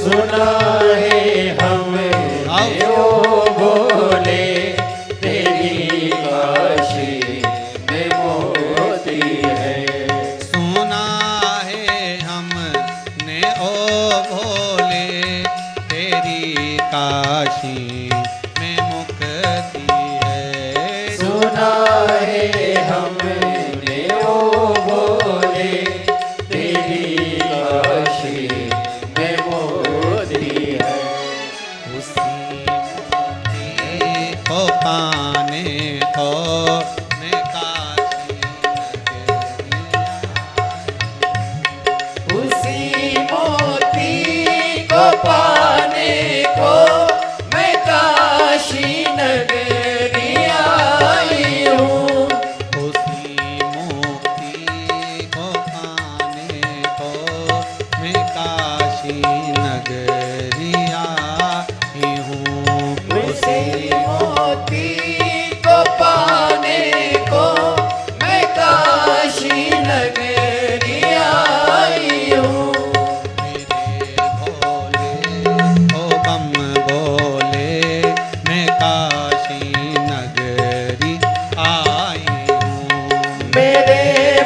सुना है हमने ओ भोले तेरी काशी में मोती है। सुना है हमने ओ भोले तेरी काशी में मुक्ति है। सुना है हमने ओ भोले तेरी काशी में मोती है। उसी मोती को पाने को मैं काशी उसी मोती को पाने को मैं काशी नगरी आई हूँ। उसी मोती को पाने को मैं काशी नगरी आई हूँ। उसी मोती को पाने को मैं काशी नगरी आई हूँ। मेरे भोले ओ बम बोले मैं काशी नगरी आई हूँ। मेरे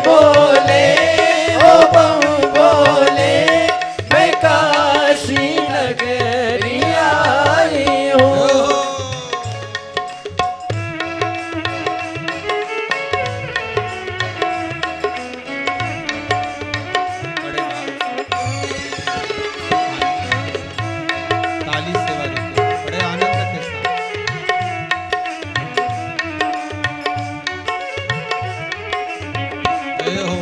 बोले ओ बम बोले मैं काशी नगरी आई हूँ। बड़े भाव से ताली सेवा देते हैं, बड़े आनंद के साथ। जय हो।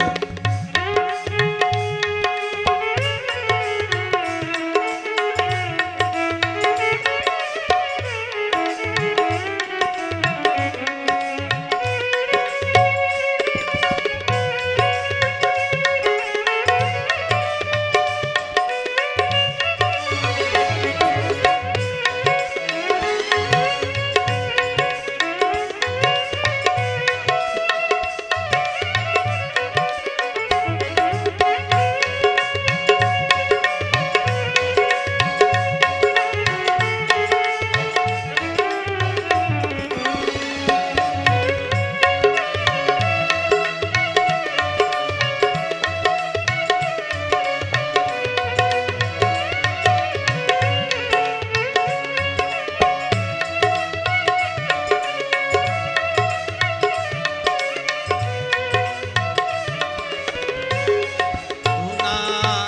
सुना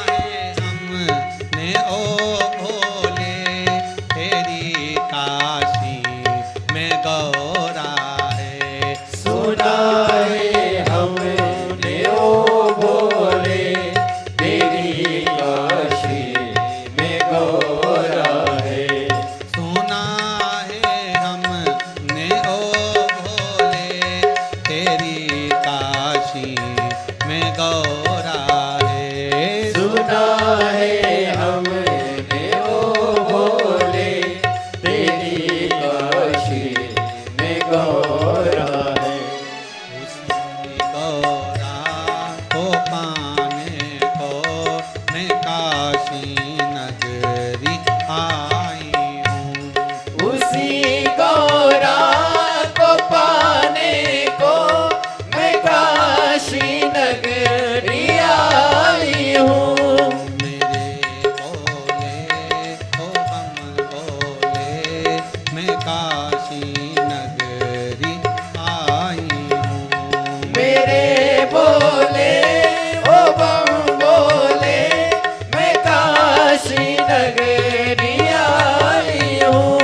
है हमने ओ भोले तेरी काशी में गौरा है। सुना है हमने ओ भोले तेरी काशी में गौरा है। सुना है हमने ओ भोले तेरी काशी में गौरा है। सुना है हमने ओ भोले तेरी काशी में गौरा है। उसी गौरा को पाने को मैं काशी नगरी आई हूँ। उसी गौरा को पाने को मैं काशी नगरी आई हूँ। मेरे भोले ओ बम बोले मैं काशी नगरी आई हूँ। मेरे बोले ओ बम बोले मैं काशी नगरी आई हूँ।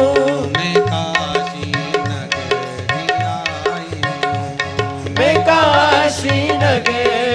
मैं काशी नगरी आई हूँ। मैं काशी नगरी